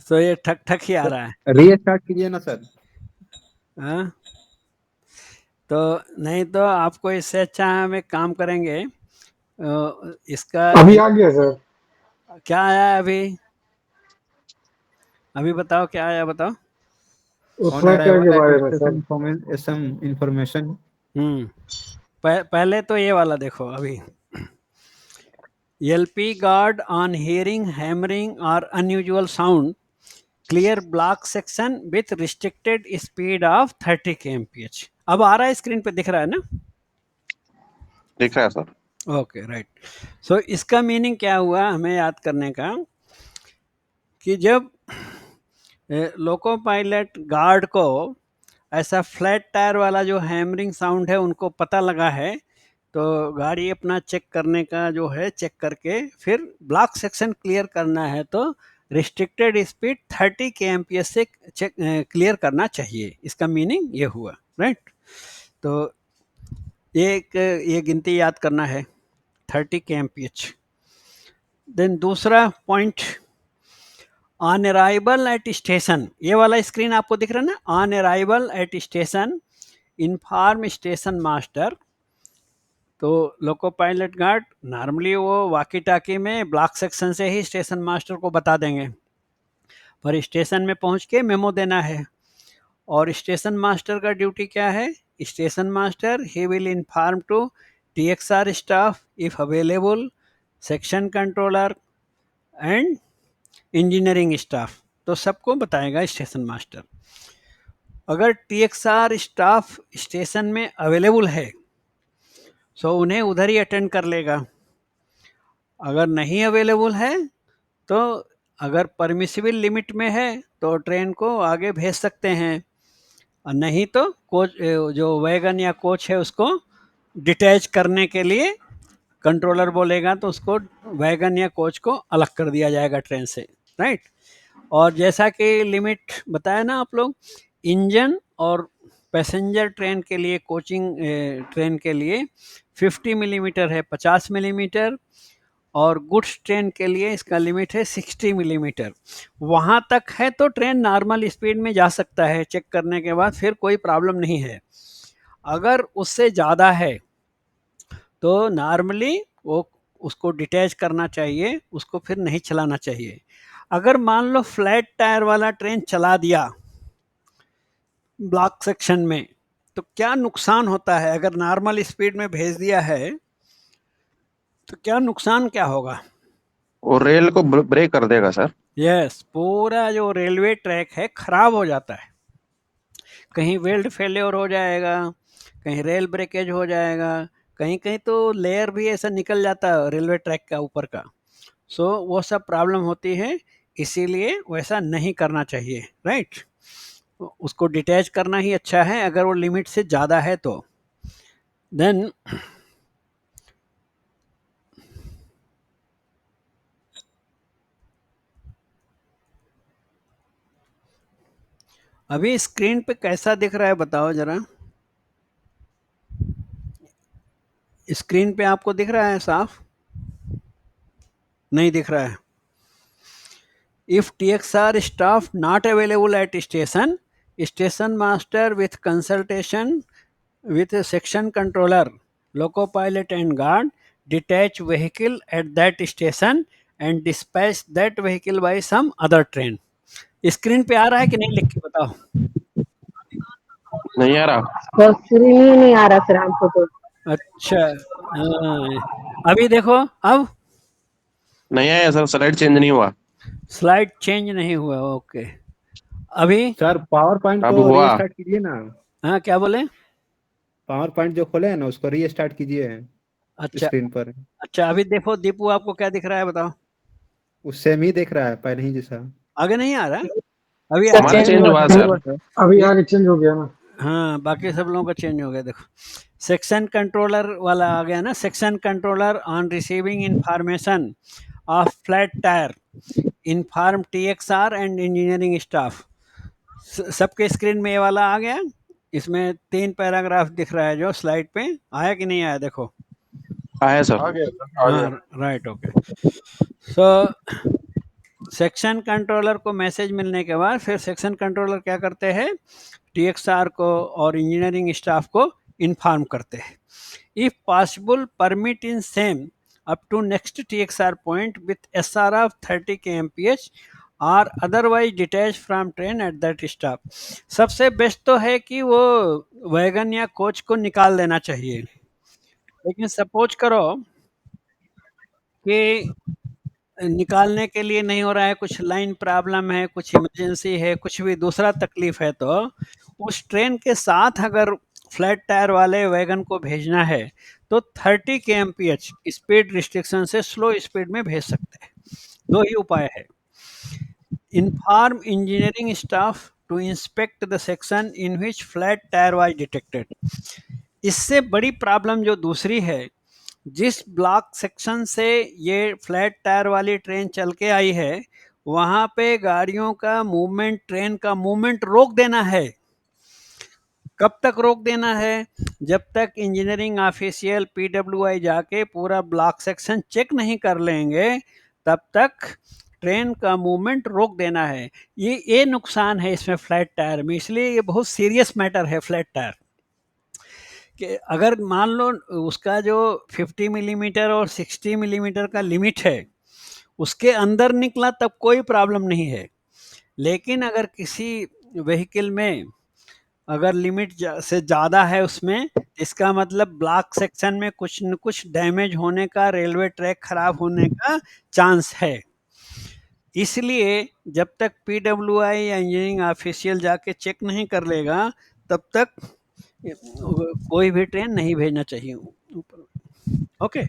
तो ये ठक ठक ही आ रहा है। रीस्टार्ट कीजिए ना सर। हाँ तो नहीं तो आपको इससे अच्छा हम एक काम करेंगे, इसका अभी आ गया सर। क्या आया अभी? अभी बताओ क्या आया, बताओ। ऑन फ्लैट टायर के अराइवल बारे एट में सर। Station information. पहले तो ये वाला देखो अभी। LP guard on hearing hammering और unusual sound clear block section with restricted speed of 30 kmph। अब आ रहा है, स्क्रीन पे दिख रहा है ना? दिख रहा है सर। Okay, right. सो इसका मीनिंग क्या हुआ हमें याद करने का, कि जब लोको पायलट गार्ड को ऐसा फ्लैट टायर वाला जो हैमरिंग साउंड है उनको पता लगा है, तो गाड़ी अपना चेक करने का जो है, चेक करके फिर ब्लॉक सेक्शन क्लियर करना है तो रिस्ट्रिक्टेड स्पीड 30 kmph से चेक क्लियर करना चाहिए। इसका मीनिंग ये हुआ, राइट। तो ये गिनती याद करना है, 30 kmph। देन दूसरा point, on arrival at station, ये वाला स्क्रीन आपको दिख रहा है ना, on arrival at station inform station master. तो लोको पायलट गार्ड नॉर्मली वो वाकी टाकी में ब्लॉक सेक्शन से ही स्टेशन मास्टर को बता देंगे, पर स्टेशन में पहुंच के मेमो देना है। और स्टेशन मास्टर का ड्यूटी क्या है? Station master he will inform to TXR staff if available, section controller and engineering staff, तो सबको बताएगा स्टेशन मास्टर। अगर TXR स्टाफ स्टेशन में अवेलेबल है सो उन्हें उधर ही अटेंड कर लेगा। अगर नहीं अवेलेबल है तो अगर परमिसिबल लिमिट में है तो ट्रेन को आगे भेज सकते हैं, और नहीं तो कोच जो वैगन या कोच है उसको डिटैच करने के लिए कंट्रोलर बोलेगा तो उसको वैगन या कोच को अलग कर दिया जाएगा ट्रेन से, राइट। और जैसा कि लिमिट बताया ना आप लोग, इंजन और पैसेंजर ट्रेन के लिए, कोचिंग ट्रेन के लिए 50 मिलीमीटर है, 50 मिलीमीटर, और गुड्स ट्रेन के लिए इसका लिमिट है 60 मिलीमीटर। वहाँ तक है तो ट्रेन नॉर्मल स्पीड में जा सकता है, चेक करने के बाद फिर कोई प्रॉब्लम नहीं है। अगर उससे ज़्यादा है तो नॉर्मली वो उसको डिटैच करना चाहिए, उसको फिर नहीं चलाना चाहिए। अगर मान लो फ्लैट टायर वाला ट्रेन चला दिया ब्लॉक सेक्शन में, तो क्या नुकसान होता है? अगर नॉर्मल स्पीड में भेज दिया है तो क्या नुकसान क्या होगा? वो रेल को ब्रेक कर देगा सर। यस, पूरा जो रेलवे ट्रैक है खराब हो जाता है। कहीं वेल्ड फेल्योर हो जाएगा, कहीं रेल ब्रेकेज हो जाएगा, कहीं कहीं तो लेयर भी ऐसा निकल जाता है रेलवे ट्रैक का ऊपर का। सो वो सब प्रॉब्लम होती है, इसीलिए वैसा नहीं करना चाहिए, राइट। उसको डिटैच करना ही अच्छा है अगर वो लिमिट से ज़्यादा है तो। देन अभी स्क्रीन पे कैसा दिख रहा है बताओ जरा, स्क्रीन पे आपको दिख रहा है साफ? नहीं दिख रहा है। If TXR staff not available at station, station master with consultation with a section controller, loco pilot and guard detach vehicle at that station and dispatch that vehicle by some other train। Screen पे आ रहा है कि नहीं, लिख के बताओ। नहीं आ रहा। तो स्क्रीन ही नहीं आ रहा सर हमको तो। अच्छा, अभी देखो, अब नहीं आया सर, स्लाइड चेंज नहीं हुआ। स्लाइड चेंज नहीं हुआ, ओके। अभी सर पावर पॉइंट अब को हुआ। रीस्टार्ट कीजिए ना। हाँ, क्या बोले? पावर पॉइंट जो खोले है ना उसको रीस्टार्ट कीजिए अच्छा स्क्रीन पर। अच्छा, अभी देखो दीपू, आपको क्या दिख रहा है बताओ? उस सेम ही दिख रहा है पहले ही जैसा। आगे नहीं आ रहा? अभी सर हमारा आगे? चेंज हुआ सर। अभी आगे चेंज हो गया ना। हाँ, बाकी सब लोगों का चेंज हो गया। देखो, सेक्शन कंट्रोलर वाला आ गया ना, section controller on receiving information of flat tyre inform TXR and engineering staff. सबके स्क्रीन में ये वाला आ गया। इसमें 3 पैराग्राफ दिख रहा है जो स्लाइड पे आया कि नहीं आया, देखो। आया सर। हाँ, right, okay. So section controller को मैसेज मिलने के बाद फिर सेक्शन कंट्रोलर क्या करते हैं? TXR को और इंजीनियरिंग स्टाफ को इन्फॉर्म करते हैं। If possible permit in same up to next TXR point with SR of 30 kmph और otherwise detach from train at that stop. सबसे बेस्ट तो है कि वो वैगन या कोच को निकाल देना चाहिए, लेकिन सपोज करो कि निकालने के लिए नहीं हो रहा है, कुछ लाइन प्रॉब्लम है, कुछ इमरजेंसी है, कुछ भी दूसरा तकलीफ है, तो उस ट्रेन के साथ अगर फ्लैट टायर वाले वैगन को भेजना है तो 30 kmph स्पीड रिस्ट्रिक्शन से स्लो स्पीड में भेज सकते हैं। दो ही उपाय है। Inform engineering staff to inspect the section in which flat tyre was detected. इससे बड़ी प्रॉब्लम जो दूसरी है, जिस ब्लॉक सेक्शन से ये फ्लैट टायर वाली ट्रेन चल के आई है, वहाँ पे गाड़ियों का मूवमेंट, ट्रेन का मूवमेंट रोक देना है। कब तक रोक देना है? जब तक इंजीनियरिंग ऑफिशियल पीडब्ल्यूआई जाके पूरा ब्लॉक सेक्शन चेक नहीं कर लेंगे, तब तक ट्रेन का मूवमेंट रोक देना है। ये नुकसान है इसमें फ्लैट टायर में, इसलिए ये बहुत सीरियस मैटर है फ्लैट टायर। कि अगर मान लो उसका जो 50 मिलीमीटर और 60 मिलीमीटर का लिमिट है, उसके अंदर निकला तब कोई प्रॉब्लम नहीं है। लेकिन अगर किसी व्हीकल में अगर लिमिट से ज़्यादा है उसमें, इसका मतलब ब्लॉक सेक्शन में कुछ न कुछ डैमेज होने का, रेलवे ट्रैक खराब होने का चांस है। इसलिए जब तक पीडब्ल्यूआई या इंजीनियरिंग ऑफिशियल जाके चेक नहीं कर लेगा, तब तक कोई भी ट्रेन नहीं भेजना चाहिए ऊपर। ओके,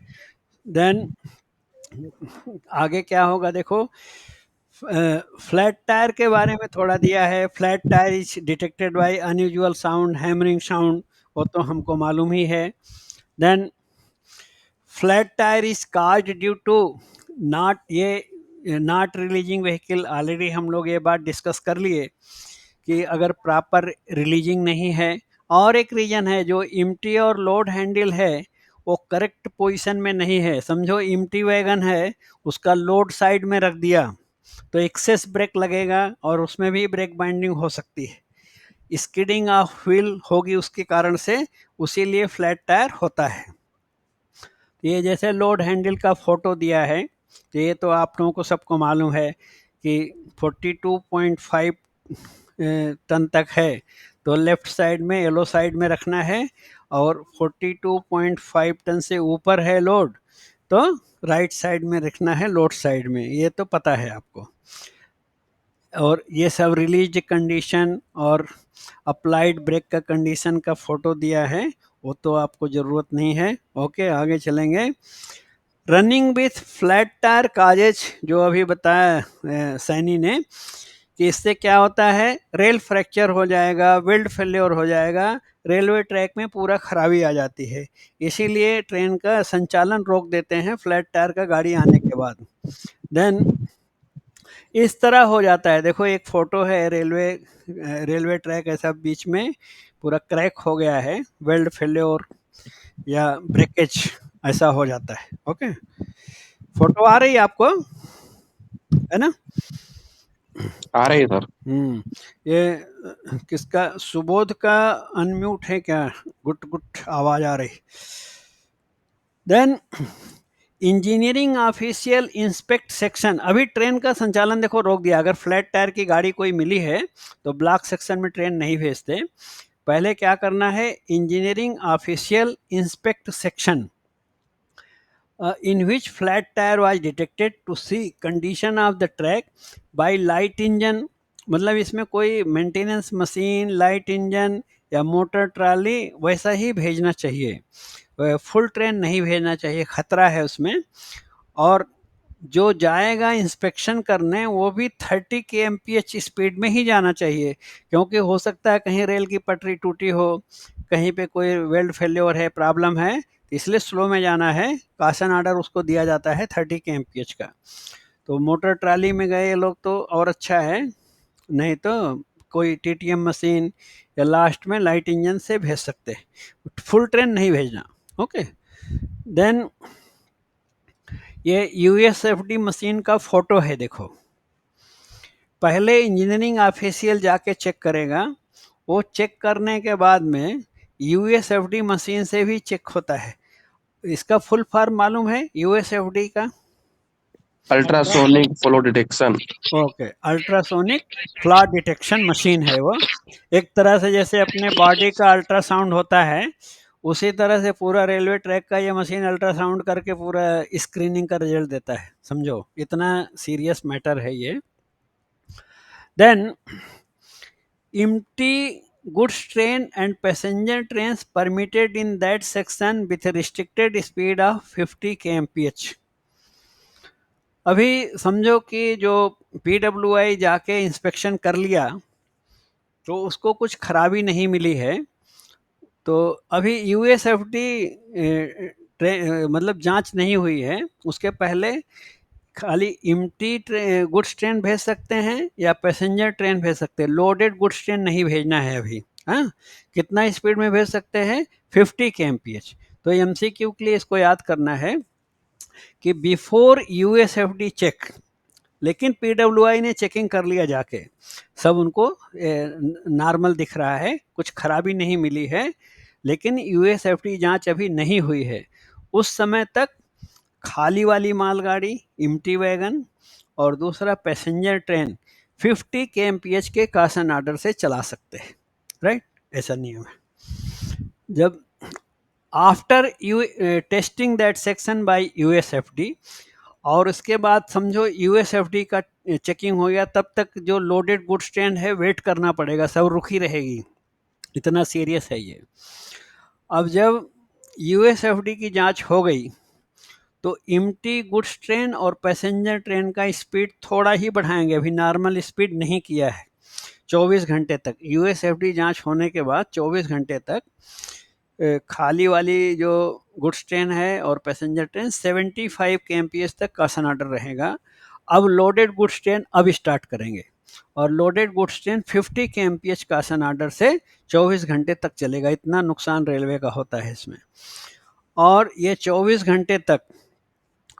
देन आगे क्या होगा देखो। फ्लैट टायर के बारे में थोड़ा दिया है। Flat tyre is detected by unusual sound, hammering sound, वो तो हमको मालूम ही है। Then flat tyre is caused due to not releasing vehicle. Already हम लोग ये बात डिस्कस कर लिए कि अगर प्रॉपर रिलीजिंग नहीं है, और एक रीजन है जो इम्टी और लोड हैंडल है वो करेक्ट पोजीशन में नहीं है। समझो इम्टी वैगन है, उसका लोड साइड में रख दिया तो एक्सेस ब्रेक लगेगा और उसमें भी ब्रेक बाइंडिंग हो सकती है, स्किडिंग ऑफ व्हील होगी उसके कारण से, उसी लिए फ्लैट टायर होता है। ये जैसे लोड हैंडल का फोटो दिया है, तो ये तो आप लोगों को सबको मालूम है कि 42.5 टन तक है, तो लेफ्ट साइड में, येलो साइड में रखना है, और 42.5 टन से ऊपर है लोड तो राइट साइड में रखना है, लोड साइड में। ये तो पता है आपको। और ये सब रिलीज कंडीशन और अप्लाइड ब्रेक का कंडीशन का फोटो दिया है, वो तो आपको ज़रूरत नहीं है। ओके, आगे चलेंगे। Running with flat tyre causes, जो अभी बताया सैनी ने, कि इससे क्या होता है, रेल फ्रैक्चर हो जाएगा, वेल्ड फेल्योर हो जाएगा, रेलवे ट्रैक में पूरा खराबी आ जाती है। इसीलिए ट्रेन का संचालन रोक देते हैं फ्लैट टायर का गाड़ी आने के बाद। देन इस तरह हो जाता है, देखो एक फोटो है, रेलवे ट्रैक ऐसा बीच में पूरा क्रैक हो गया है, वेल्ड फेल्योर या ब्रेकेज ऐसा हो जाता है। ओके, फोटो आ रही है आपको, है ना? आ रही है सर। ये किसका, सुबोध का अनम्यूट है क्या? गुट गुट आवाज आ रही। Then engineering official inspect section. अभी ट्रेन का संचालन देखो रोक दिया। अगर फ्लैट टायर की गाड़ी कोई मिली है तो ब्लॉक सेक्शन में ट्रेन नहीं भेजते। पहले क्या करना है, engineering official inspect section in which flat tire was detected to see condition of the track by light engine। मतलब इसमें कोई मेंटेनेंस मशीन, लाइट इंजन या मोटर ट्राली वैसा ही भेजना चाहिए, फुल ट्रेन नहीं भेजना चाहिए, खतरा है उसमें। और जो जाएगा इंस्पेक्शन करने वो भी 30 kmph स्पीड में ही जाना चाहिए, क्योंकि हो सकता है कहीं रेल की पटरी टूटी हो, कहीं पे कोई वेल्ड फेल्योर है, प्रॉब्लम है, इसलिए स्लो में जाना है। काशन ऑर्डर उसको दिया जाता है 30 kmph का। तो मोटर ट्राली में गए लोग तो और अच्छा है, नहीं तो कोई टीटीएम मशीन या लास्ट में लाइट इंजन से भेज सकते हैं, फुल ट्रेन नहीं भेजना। ओके, देन ये यूएसएफडी मशीन का फोटो है, देखो। पहले इंजीनियरिंग ऑफिशियल जाके चेक करेगा, वो चेक करने के बाद में यूएसएफडी मशीन से भी चेक होता है। इसका फुल फॉर्म मालूम है यूएसएफडी का? Ultrasonic flow detection. Okay, ultrasonic flaw detection machine है वो। एक तरह से जैसे अपने बॉडी का अल्ट्रासाउंड होता है, उसी तरह से पूरा रेलवे ट्रैक का ये मशीन अल्ट्रासाउंड करके पूरा स्क्रीनिंग का रिजल्ट देता है, समझो इतना सीरियस मैटर है ये। Then empty goods train and passenger trains permitted in that section with a restricted speed of 50 kmph। अभी समझो कि जो PWI जाके इंस्पेक्शन कर लिया तो उसको कुछ खराबी नहीं मिली है, तो अभी USFD मतलब जांच नहीं हुई है, उसके पहले खाली एम्प्टी गुड्स ट्रेन भेज सकते हैं या पैसेंजर ट्रेन भेज सकते हैं, लोडेड गुड्स ट्रेन नहीं भेजना है अभी। हाँ, कितना स्पीड में भेज सकते हैं? 50 kmph। तो MCQ के लिए इसको याद करना है कि बिफोर USFD चेक, लेकिन PWI ने चेकिंग कर लिया जाके, सब उनको नॉर्मल दिख रहा है, कुछ खराबी नहीं मिली है, लेकिन USFD जांच अभी नहीं हुई है। उस समय तक खाली वाली मालगाड़ी, एम्प्टी वैगन और दूसरा पैसेंजर ट्रेन 50 kmph के कासन आर्डर से चला सकते हैं, राइट? ऐसा नियम है। जब after testing that section by USFD, और उसके बाद समझो USFD का चेकिंग हो गया, तब तक जो लोडेड गुड्स ट्रेन है वेट करना पड़ेगा, सब रुकी रहेगी, इतना सीरियस है ये। अब जब USFD की जांच हो गई तो एम्प्टी गुड्स ट्रेन और पैसेंजर ट्रेन का स्पीड थोड़ा ही बढ़ाएंगे, अभी नॉर्मल स्पीड नहीं किया है। 24 घंटे तक USFD जांच होने के बाद 24 घंटे तक खाली वाली जो गुड्स ट्रेन है और पैसेंजर ट्रेन 75 kmph तक का ऑर्डर रहेगा। अब लोडेड गुड्स ट्रेन अब स्टार्ट करेंगे और लोडेड गुड्स ट्रेन 50 kmph का ऑर्डर से 24 घंटे तक चलेगा। इतना नुकसान रेलवे का होता है इसमें। और ये 24 घंटे तक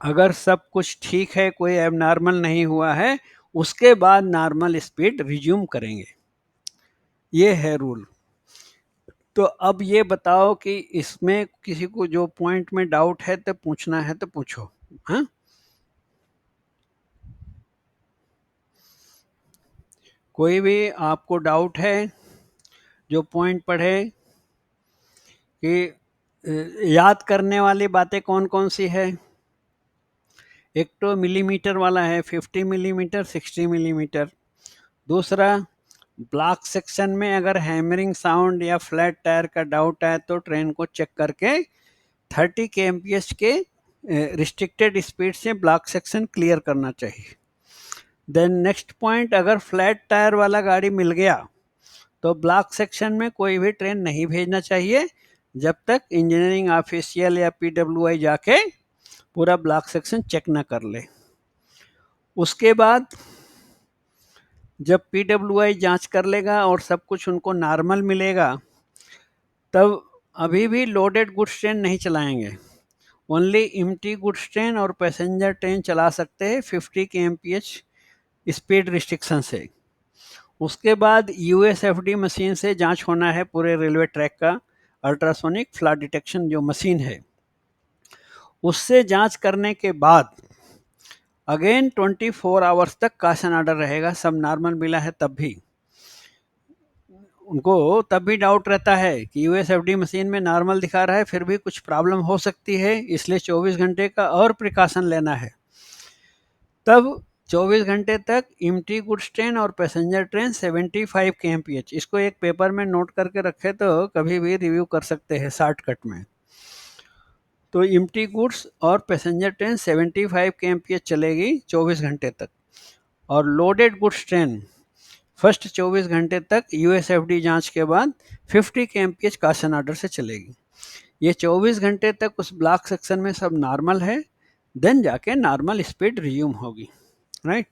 अगर सब कुछ ठीक है, कोई एबनॉर्मल नहीं हुआ है, उसके बाद नॉर्मल स्पीड रिज्यूम करेंगे। ये है रूल। तो अब ये बताओ कि इसमें किसी को जो पॉइंट में डाउट है तो पूछना है तो पूछो। हाँ, कोई भी आपको डाउट है जो पॉइंट पढ़े कि याद करने वाली बातें कौन कौन सी है? एक तो मिलीमीटर वाला है, 50 मिलीमीटर, 60 मिलीमीटर। दूसरा, ब्लॉक सेक्शन में अगर हैमरिंग साउंड या फ्लैट टायर का डाउट आए तो ट्रेन को चेक करके 30 kmph के रिस्ट्रिक्टेड स्पीड से ब्लॉक सेक्शन क्लियर करना चाहिए। देन नेक्स्ट पॉइंट, अगर फ्लैट टायर वाला गाड़ी मिल गया तो ब्लॉक सेक्शन में कोई भी ट्रेन नहीं भेजना चाहिए जब तक इंजीनियरिंग ऑफिशियल या PWI जाके पूरा ब्लॉक सेक्शन चेक ना कर ले। उसके बाद जब PWI जांच कर लेगा और सब कुछ उनको नॉर्मल मिलेगा, तब अभी भी लोडेड गुड्स ट्रेन नहीं चलाएंगे, ओनली एम्प्टी गुड्स ट्रेन और पैसेंजर ट्रेन चला सकते हैं 50 kmph स्पीड रिस्ट्रिक्शन से। उसके बाद USFD मशीन से जांच होना है पूरे रेलवे ट्रैक का, अल्ट्रासोनिक फ्लड डिटेक्शन जो मशीन है, उससे जांच करने के बाद अगेन 24 आवर्स तक काशन ऑर्डर रहेगा। सब नॉर्मल मिला है तब भी उनको तब भी डाउट रहता है कि USFD मशीन में नॉर्मल दिखा रहा है, फिर भी कुछ प्रॉब्लम हो सकती है, इसलिए 24 घंटे का और प्रिकॉशन लेना है। तब 24 घंटे तक एम्प्टी गुड्स ट्रेन और पैसेंजर ट्रेन 75 kmph, इसको एक पेपर में नोट करके रखे तो कभी भी रिव्यू कर सकते हैं शॉर्टकट में। तो एम्प्टी गुड्स और पैसेंजर ट्रेन 75 kmph चलेगी 24 घंटे तक, और लोडेड गुड्स ट्रेन फर्स्ट 24 घंटे तक USFD जांच के बाद 50 kmph काशन ऑर्डर से चलेगी। ये 24 घंटे तक उस ब्लॉक सेक्शन में सब नॉर्मल है, देन जाके नॉर्मल स्पीड रिज्यूम होगी, राइट?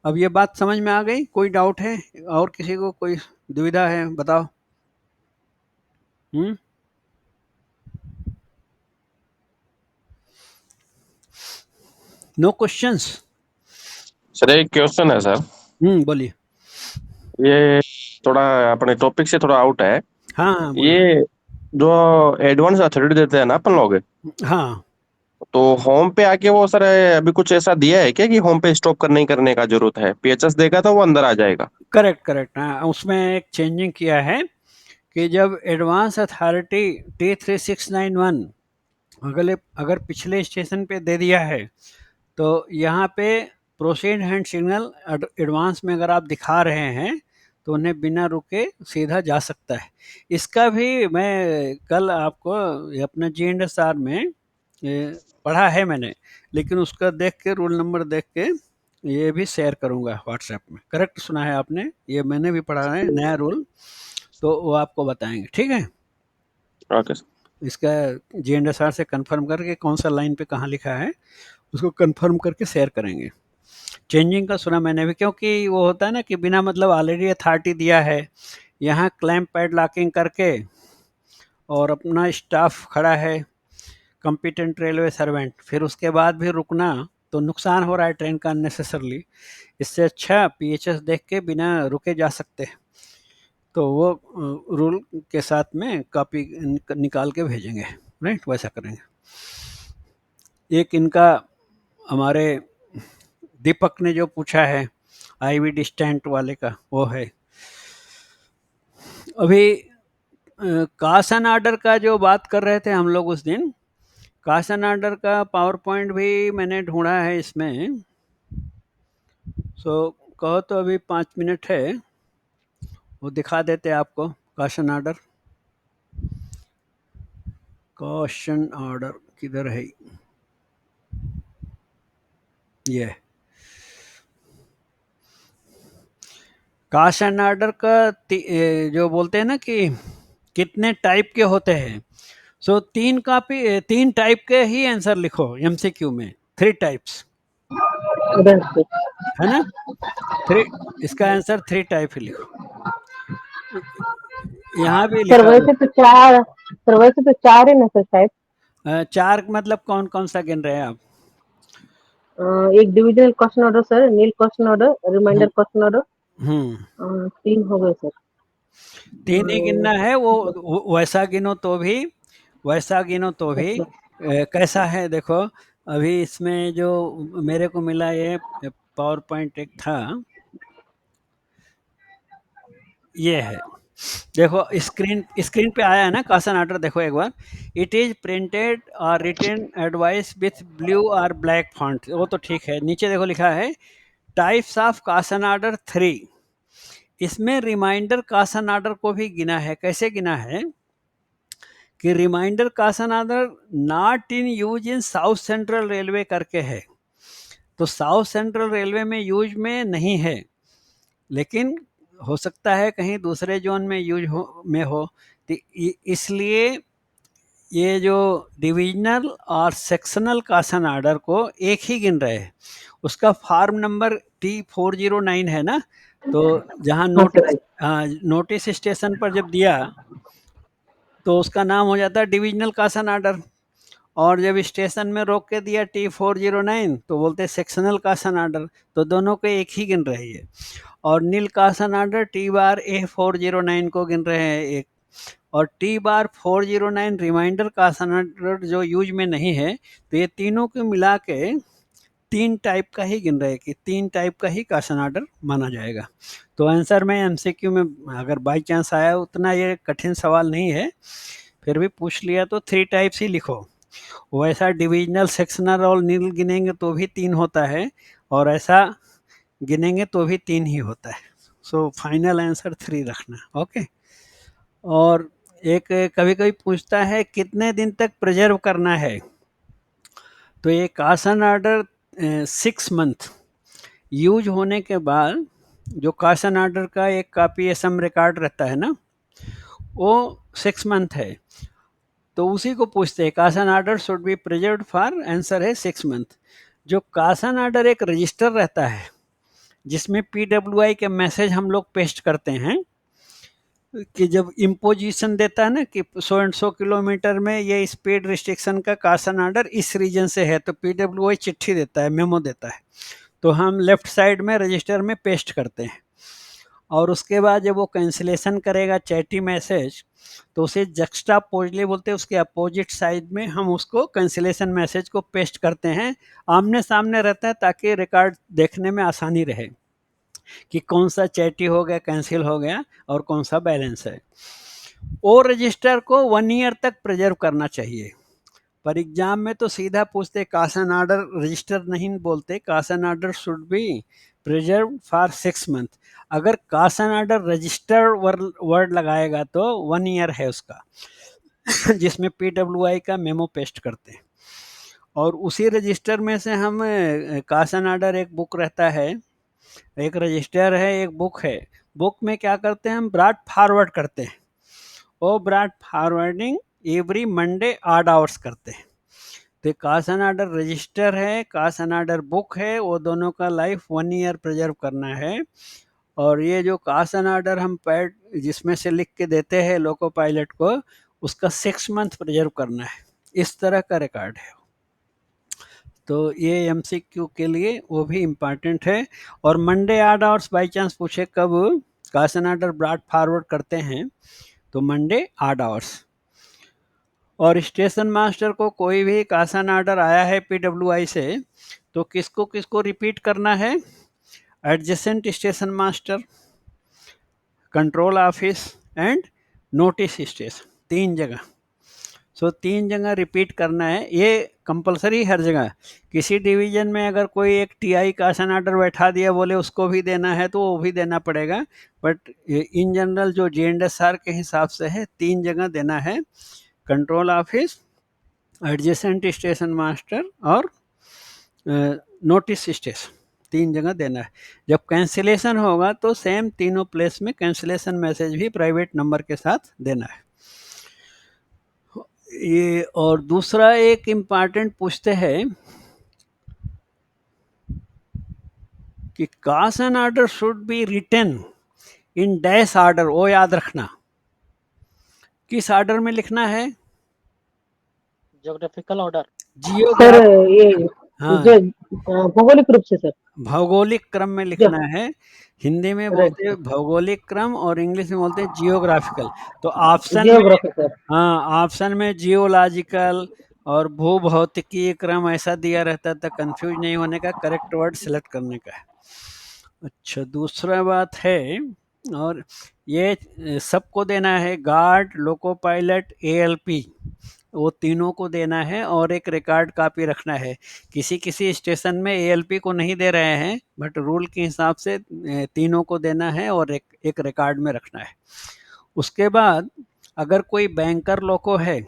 अब ये बात समझ में आ गई? कोई डाउट है और किसी को कोई दुविधा है बताओ। No questions? सर एक क्वेश्चन है सर। बोलिए। ये थोड़ा अपने टॉपिक से थोड़ा आउट है। हाँ, ये जो एडवांस अथॉरिटी देते हैं ना अपन लोग, हाँ, तो होम पे आके वो सर अभी कुछ ऐसा दिया है क्या कि होम पे स्टॉप नहीं करने का जरूरत है? PHS देगा तो वो अंदर आ जाएगा? करेक्ट। हाँ, उसमें एक चेंजिंग किया है कि जब एडवांस अथॉरिटी T3691 अगर पिछले स्टेशन पे दे दिया है तो यहाँ पे प्रोसीड हैंड सिग्नल एडवांस में अगर आप दिखा रहे हैं तो उन्हें बिना रुके सीधा जा सकता है। इसका भी मैं कल आपको अपना GNSR में पढ़ा है मैंने, लेकिन उसका देख के रूल नंबर देख के ये भी शेयर करूँगा व्हाट्सएप में। करेक्ट सुना है आपने, ये मैंने भी पढ़ा है नया रूल, तो वो आपको बताएंगे, ठीक है। Okay sir. इसका GNSR से कंफर्म करके कौन सा लाइन पे कहाँ लिखा है उसको कंफर्म करके शेयर करेंगे। चेंजिंग का सुना मैंने भी, क्योंकि वो होता है ना कि बिना मतलब ऑलरेडी अथॉरिटी दिया है, यहाँ क्लैंप पैड लॉकिंग करके और अपना स्टाफ खड़ा है कॉम्पिटेंट रेलवे सर्वेंट, फिर उसके बाद भी रुकना तो नुकसान हो रहा है ट्रेन का अननेसेसरली। इससे अच्छा PHS देख के बिना रुके जा सकते हैं। तो वो रूल के साथ में कॉपी निकाल के भेजेंगे, राइट, वैसा करेंगे। एक इनका हमारे दीपक ने जो पूछा है IV डिस्टेंट वाले का, वो है अभी कासन आर्डर का जो बात कर रहे थे हम लोग उस दिन, कासन आर्डर का पावर पॉइंट भी मैंने ढूंढा है इसमें। सो कहो तो अभी 5 मिनट है, वो दिखा देते आपको। कासन आर्डर, कासन आर्डर किधर है, ये कासन आर्डर का जो बोलते हैं ना कि कितने टाइप के होते हैं, सो 3 टाइप के ही आंसर लिखो MCQ में, 3 टाइप्स है ना, 3, इसका आंसर 3 टाइप ही लिखो। यहाँ भी सर लिखा वैसे तो चार है ना सर शायद। 4 मतलब कौन कौन सा गिन रहे हैं आप? एक divisional question order sir, nil question order, reminder question order, 3 हो गए सर। 3 ही गिनना है, वो वैसा गिनो तो भी, वैसा गिनो तो भी। कैसा है देखो, अभी इसमें जो मेरे को मिला ये पावर पॉइंट एक था, ये है देखो, स्क्रीन पे आया है ना कासन आर्डर, देखो एक बार। इट इज प्रिंटेड और रिटन एडवाइस विथ ब्लू और ब्लैक फॉन्ट, वो तो ठीक है। नीचे देखो लिखा है टाइप्स ऑफ कासन आर्डर 3, इसमें रिमाइंडर कासन आर्डर को भी गिना है। कैसे गिना है कि reminder caution order not in use in south central railway करके है, तो साउथ सेंट्रल रेलवे में यूज में नहीं है, लेकिन हो सकता है कहीं दूसरे जोन में यूज हो, तो इसलिए ये जो डिविजनल और सेक्शनल कासन आर्डर को एक ही गिन रहे हैं। उसका फॉर्म नंबर T409 है ना, तो जहाँ नोटिस स्टेशन पर जब दिया तो उसका नाम हो जाता है डिविजनल कासन आर्डर, और जब स्टेशन में रोक के दिया T409 तो बोलते हैं सेक्शनल कासन आर्डर, तो दोनों को एक ही गिन रही है। और नील कासन आर्डर T/A409 को गिन रहे हैं एक, और T/409 रिमाइंडर कासन आर्डर जो यूज में नहीं है, तो ये तीनों को मिला के 3 टाइप का ही गिन रहे हैं कि 3 टाइप का ही कासन आर्डर माना जाएगा। तो आंसर में MCQ में अगर बाई चांस आया, उतना ये कठिन सवाल नहीं है, फिर भी पूछ लिया तो 3 टाइप्स ही लिखो। वैसा डिविजनल सेक्शनल और नील गिनेंगे तो भी 3 होता है, और ऐसा गिनेंगे तो भी 3 ही होता है। सो फाइनल आंसर 3 रखना, ओके। और एक कभी कभी पूछता है कितने दिन तक प्रिजर्व करना है, तो ये कासन आर्डर 6 मंथ यूज होने के बाद जो कासन आर्डर का एक कॉपी SM रिकॉर्ड रहता है ना, वो 6 मंथ है, तो उसी को पूछते हैं caution order should be preserved for, answer है 6 मंथ। जो कासन आर्डर एक रजिस्टर रहता है जिसमें PWI के मैसेज हम लोग पेस्ट करते हैं, कि जब इम्पोजिशन देता है ना कि 100 एंड 100 किलोमीटर में ये स्पीड रिस्ट्रिक्शन का कासन आर्डर इस रीजन से है, तो PWI चिट्ठी देता है, मेमो देता है, तो हम लेफ्ट साइड में रजिस्टर में पेस्ट करते हैं। और उसके बाद जब वो कैंसिलेशन करेगा चैटी मैसेज, तो उसे जक्स्टापोजली बोलते हैं, उसके अपोजिट साइड में हम उसको कैंसिलेशन मैसेज को पेस्ट करते हैं। आमने सामने रहता है ताकि रिकॉर्ड देखने में आसानी रहे कि कौन सा चैटी हो गया, कैंसिल हो गया, और कौन सा बैलेंस है। ओ रजिस्टर को 1 ईयर तक प्रिजर्व करना चाहिए। पर एग्जाम में तो सीधा पूछते, कासन ऑर्डर रजिस्टर नहीं बोलते, caution order should be preserve for 6 month. अगर कासन ऑर्डर रजिस्टर वर्ड लगाएगा तो 1 ईयर है उसका जिसमें PWI का मेमो पेस्ट करते हैं। और उसी रजिस्टर में से हम कासन ऑर्डर, एक बुक रहता है, एक रजिस्टर है, एक बुक है। बुक में क्या करते हैं हम, ब्रॉड फॉरवर्ड करते हैं। वो broad forwarding every Monday odd hours करते हैं। तो कासन ऑर्डर रजिस्टर है, कासन ऑर्डर बुक है, वो दोनों का लाइफ 1 ईयर प्रिजर्व करना है। और ये जो कासन ऑर्डर हम पैड जिसमें से लिख के देते हैं लोको पायलट को, उसका 6 मंथ प्रिजर्व करना है। इस तरह का रिकॉर्ड है। तो ये MCQ के लिए वो भी इम्पॉर्टेंट है। और Monday odd hours by chance पूछे कब कासन ऑर्डर ब्रॉड फॉरवर्ड करते हैं, तो मंडे ऑड आवर्स। और स्टेशन मास्टर को कोई भी कासन ऑर्डर आया है PWI से, तो किसको किसको रिपीट करना है, adjacent station master, control office and notice station, 3 जगह। सो 3 जगह रिपीट करना है, ये कंपलसरी हर जगह। किसी डिवीजन में अगर कोई एक TI कासन ऑर्डर बैठा दिया, बोले उसको भी देना है, तो वो भी देना पड़ेगा। बट इन जनरल जो JNSR के हिसाब से है, 3 जगह देना है, control office, adjacent station master और नोटिस स्टेशन, 3 जगह देना है। जब कैंसिलेशन होगा तो सेम तीनों प्लेस में कैंसिलेशन मैसेज भी प्राइवेट नंबर के साथ देना है। ये और दूसरा एक इम्पॉर्टेंट पूछते हैं कि caution order should be written in dash order. वो याद रखना, किस ऑर्डर में लिखना है, ज्योग्राफिकल ऑर्डर। सर जियोग्राफ, ये हाँ, जो भौगोलिक रूप से सर, भौगोलिक क्रम में लिखना है। हिंदी में राइट बोलते हैं भौगोलिक क्रम और इंग्लिश में बोलते हैं जियोग्राफिकल। तो ऑप्शन में, जियोग्राफी सर। हाँ, ऑप्शन में जियोलॉजिकल और भूभौतिकीय क्रम ऐसा दिया रहता था, कंफ्यूज नहीं होने का, करेक्ट वर्ड सिलेक्ट करने का है। अच्छा, दूसरा बात है, और ये सबको देना है, गार्ड, लोको पायलट, ALP, वो तीनों को देना है। और एक रिकॉर्ड कॉपी रखना है। किसी किसी स्टेशन में ALP को नहीं दे रहे हैं, बट रूल के हिसाब से तीनों को देना है और एक रिकॉर्ड में रखना है। उसके बाद अगर कोई बैंकर लोको है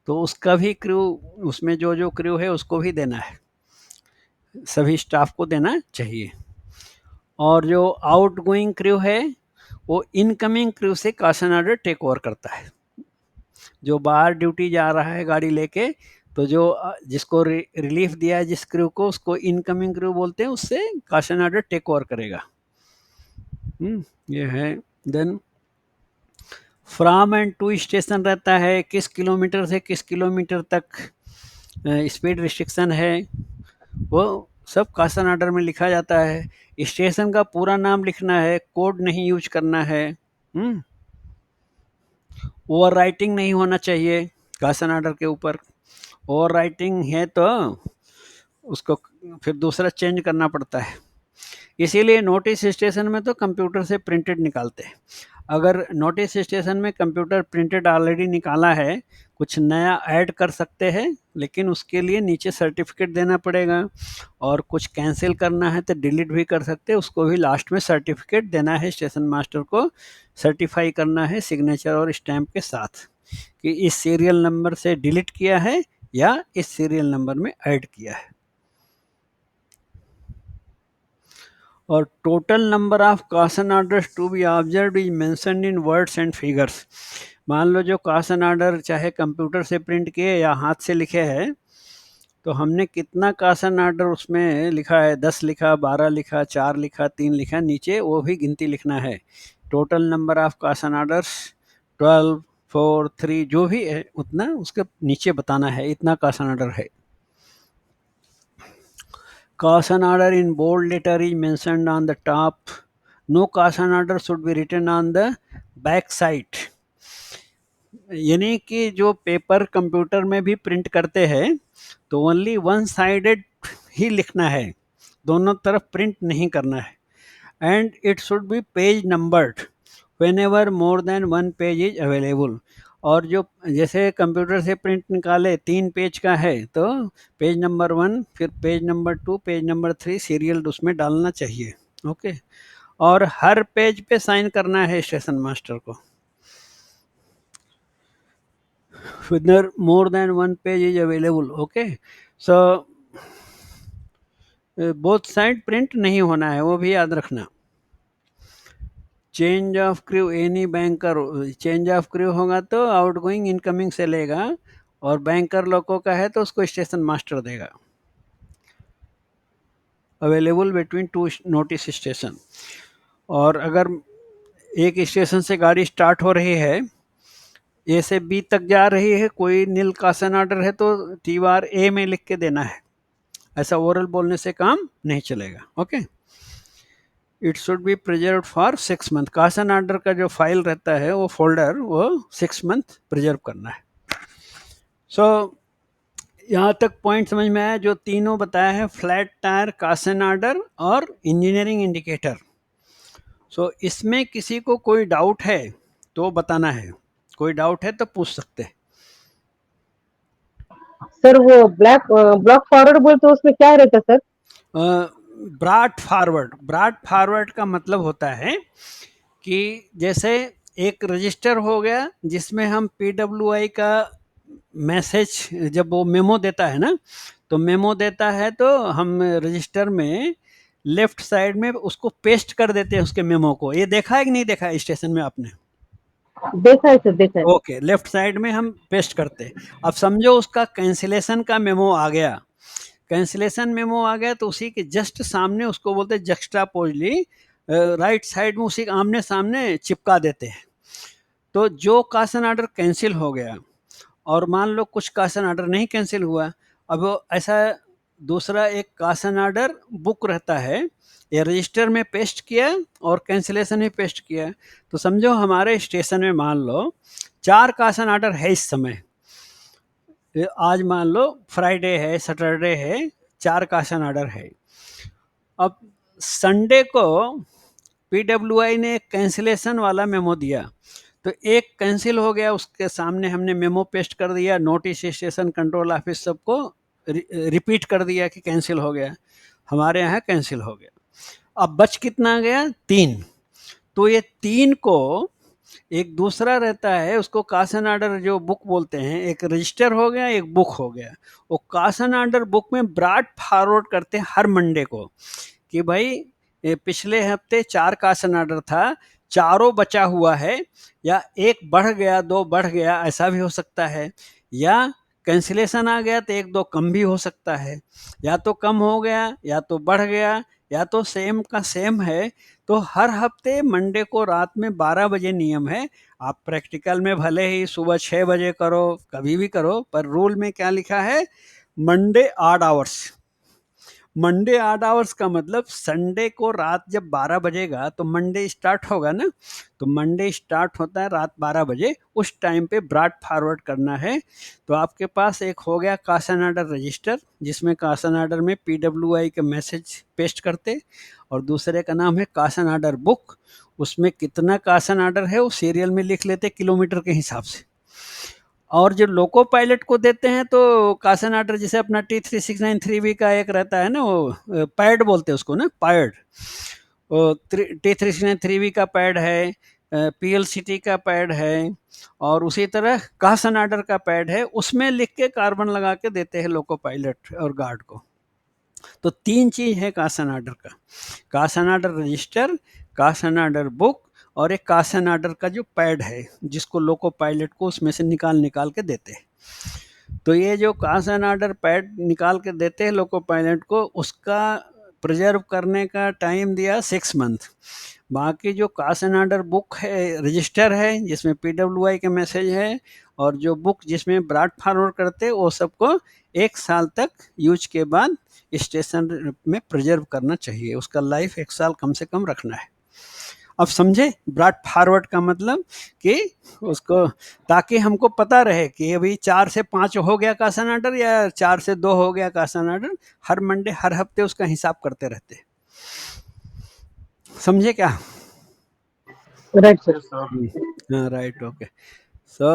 तो उसका भी क्रू, उसमें जो जो क्रू है उसको भी देना है, सभी स्टाफ को देना चाहिए। और जो आउट गोइंग क्रू है वो इनकमिंग क्रू से कासन ऑर्डर टेक ओवर करता है। जो बाहर ड्यूटी जा रहा है गाड़ी लेके, तो जो जिसको रिलीफ दिया है जिस क्रू को, उसको इनकमिंग क्रू बोलते हैं, उससे कासन ऑर्डर टेक ओवर करेगा। ये है। Then from end to station रहता है, किस किलोमीटर से किस किलोमीटर तक स्पीड रिस्ट्रिक्शन है, वो सब कासन ऑर्डर में लिखा जाता है। स्टेशन का पूरा नाम लिखना है, कोड नहीं यूज करना है। ओवर राइटिंग नहीं होना चाहिए कासन ऑर्डर के ऊपर। ओवर राइटिंग है तो उसको फिर दूसरा चेंज करना पड़ता है। इसीलिए नोटिस स्टेशन में तो कंप्यूटर से प्रिंटेड निकालते हैं। अगर नोटिस स्टेशन में कंप्यूटर प्रिंटेड ऑलरेडी निकाला है, कुछ नया ऐड कर सकते हैं, लेकिन उसके लिए नीचे सर्टिफिकेट देना पड़ेगा। और कुछ कैंसिल करना है तो डिलीट भी कर सकते हैं, उसको भी लास्ट में सर्टिफिकेट देना है, स्टेशन मास्टर को सर्टिफाई करना है सिग्नेचर और स्टैम्प के साथ कि इस सीरियल नंबर से डिलीट किया है या इस सीरियल नंबर में ऐड किया है। और total number of caution orders to be observed is mentioned in words and figures. मान लो जो कासन ऑर्डर चाहे कंप्यूटर से प्रिंट किए या हाथ से लिखे हैं, तो हमने कितना कासन ऑर्डर उसमें लिखा है, 10 लिखा, 12 लिखा, 4 लिखा, 3 लिखा, नीचे वो भी गिनती लिखना है। Total number of caution orders 12, 4, 3 जो भी है उतना उसके नीचे बताना है, इतना कासन ऑर्डर है। Caution order in bold letter is mentioned on the top. No caution order should be written on the back side. यानी कि जो पेपर कंप्यूटर में भी प्रिंट करते हैं तो ओनली वन साइडेड ही लिखना है, दोनों तरफ प्रिंट नहीं करना है। And it should B page numbered, whenever more than one page is available। और जो जैसे कंप्यूटर से प्रिंट निकाले 3 पेज का है तो पेज नंबर 1, फिर page number 2, page number 3 serial उसमें डालना चाहिए। ओके, और हर पेज पे साइन करना है स्टेशन मास्टर को। whether more than one page is available। okay, so both side print नहीं होना है, वो भी याद रखना। Change of crew any banker, change of crew होगा तो आउटगोइंग इनकमिंग से लेगा, और बैंकर लोगों का है तो उसको स्टेशन मास्टर देगा। Available between 2 notice station. और अगर एक स्टेशन से गाड़ी स्टार्ट हो रही है, ए से बी तक जा रही है, कोई नील कासन ऑर्डर है तो टी बार ए में लिख के देना है। ऐसा ओरल बोलने से काम नहीं चलेगा। Okay, it should be preserve for 6 month. Caution order का जो फाइल रहता है, वो फोल्डर, वो 6 मंथ प्रिजर्व करना है। सो यहाँ तक पॉइंट समझ में आया? जो तीनों बताया है, फ्लैट टायर, कासन ऑर्डर और इंजीनियरिंग इंडिकेटर। सो इसमें किसी को कोई डाउट है तो बताना है, कोई डाउट है तो पूछ सकते हैं। सर वो ब्लॉक फॉरवर्ड बोलते उसमें क्या रहता है sir? Brought forward, brought forward का मतलब होता है कि जैसे एक रजिस्टर हो गया जिसमें हम PWI का मैसेज, जब वो मेमो देता है ना, तो मेमो देता है तो हम रजिस्टर में लेफ्ट साइड में उसको पेस्ट कर देते हैं उसके मेमो को। ये देखा है कि नहीं देखा है स्टेशन में आपने? देखा है सर, देखा है। ओके, लेफ्ट साइड में हम पेस्ट करते हैं। अब समझो उसका कैंसिलेशन का मेमो आ गया, कैंसिलेशन मेमो आ गया तो उसी के जस्ट सामने उसको बोलते हैं जक्स्टापोजली, राइट साइड में उसी आमने सामने चिपका देते हैं। तो जो कासन ऑर्डर कैंसिल हो गया और मान लो कुछ कासन ऑर्डर नहीं कैंसिल हुआ, अब ऐसा दूसरा एक कासन ऑर्डर बुक रहता है, ये रजिस्टर में पेस्ट किया और कैंसिलेशन में पेस्ट किया। तो समझो हमारे स्टेशन में मान लो 4 कासन ऑर्डर है इस समय, आज मान लो फ्राइडे है, सैटरडे है, 4 कासन ऑर्डर है। अब संडे को PWI ने एक कैंसिलेशन वाला मेमो दिया, तो एक कैंसिल हो गया, उसके सामने हमने मेमो पेस्ट कर दिया, नोटिस स्टेशन कंट्रोल ऑफिस सबको रिपीट कर दिया कि कैंसिल हो गया, हमारे यहाँ कैंसिल हो गया। अब बच कितना गया? 3। तो ये 3 को एक दूसरा रहता है, उसको कासन ऑर्डर जो बुक बोलते हैं, एक रजिस्टर हो गया, एक बुक हो गया। वो कासन ऑर्डर बुक में ब्रॉड फॉरवर्ड करते हैं हर मंडे को कि भाई पिछले हफ्ते 4 कासन ऑर्डर था, 4 बचा हुआ है, या 1 बढ़ गया, 2 बढ़ गया, ऐसा भी हो सकता है, या कैंसिलेशन आ गया तो 1-2 कम भी हो सकता है, या तो कम हो गया, या तो बढ़ गया, या तो सेम का सेम है। तो हर हफ्ते मंडे को रात में 12 बजे नियम है। आप प्रैक्टिकल में भले ही सुबह 6 बजे करो, कभी भी करो, पर रूल में क्या लिखा है? Monday odd hours. Monday odd hours का मतलब संडे को रात जब 12 बजेगा तो मंडे स्टार्ट होगा ना, तो मंडे स्टार्ट होता है रात 12 बजे, उस टाइम पे ब्रॉड फॉरवर्ड करना है। तो आपके पास एक हो गया कासन ऑर्डर रजिस्टर, जिसमें कासन ऑर्डर में PWI के मैसेज पेस्ट करते, और दूसरे का नाम है कासन ऑर्डर बुक, उसमें कितना कासन ऑर्डर है वो सीरियल में लिख लेते किलोमीटर के हिसाब से। और जो लोको पायलट को देते हैं तो कासन ऑर्डर, जैसे अपना T3693V का एक रहता है ना, वो पैड बोलते हैं उसको ना, पैड, वो T3693V का पैड है, PLCT का पैड है, और उसी तरह कासन ऑर्डर का पैड है, उसमें लिख के कार्बन लगा के देते हैं लोको पायलट और गार्ड को। तो 3 चीज है कासन ऑर्डर का: Kasan order register, Kasan order book, और एक कासन ऑर्डर का जो पैड है जिसको लोको पायलट को उसमें से निकाल के देते हैं। तो ये जो कासन ऑर्डर पैड निकाल के देते हैं लोको पायलट को, उसका प्रिजर्व करने का टाइम दिया 6 मंथ। बाकी जो कासन ऑर्डर बुक है, रजिस्टर है जिसमें PWI के मैसेज है, और जो बुक जिसमें ब्रॉड फॉरवर्ड करते, वो सबको 1 साल तक यूज के बाद स्टेशन में प्रिजर्व करना चाहिए, उसका लाइफ 1 साल कम से कम रखना है। अब समझे ब्रॉड फॉरवर्ड का मतलब? कि उसको, ताकि हमको पता रहे कि अभी 4 से 5 हो गया कासन ऑर्डर, या 4 से 2 हो गया कासन ऑर्डर, हर मंडे हर हफ्ते उसका हिसाब करते रहते हैं। समझे क्या? Right, sir. हाँ, राइट, ओके। सो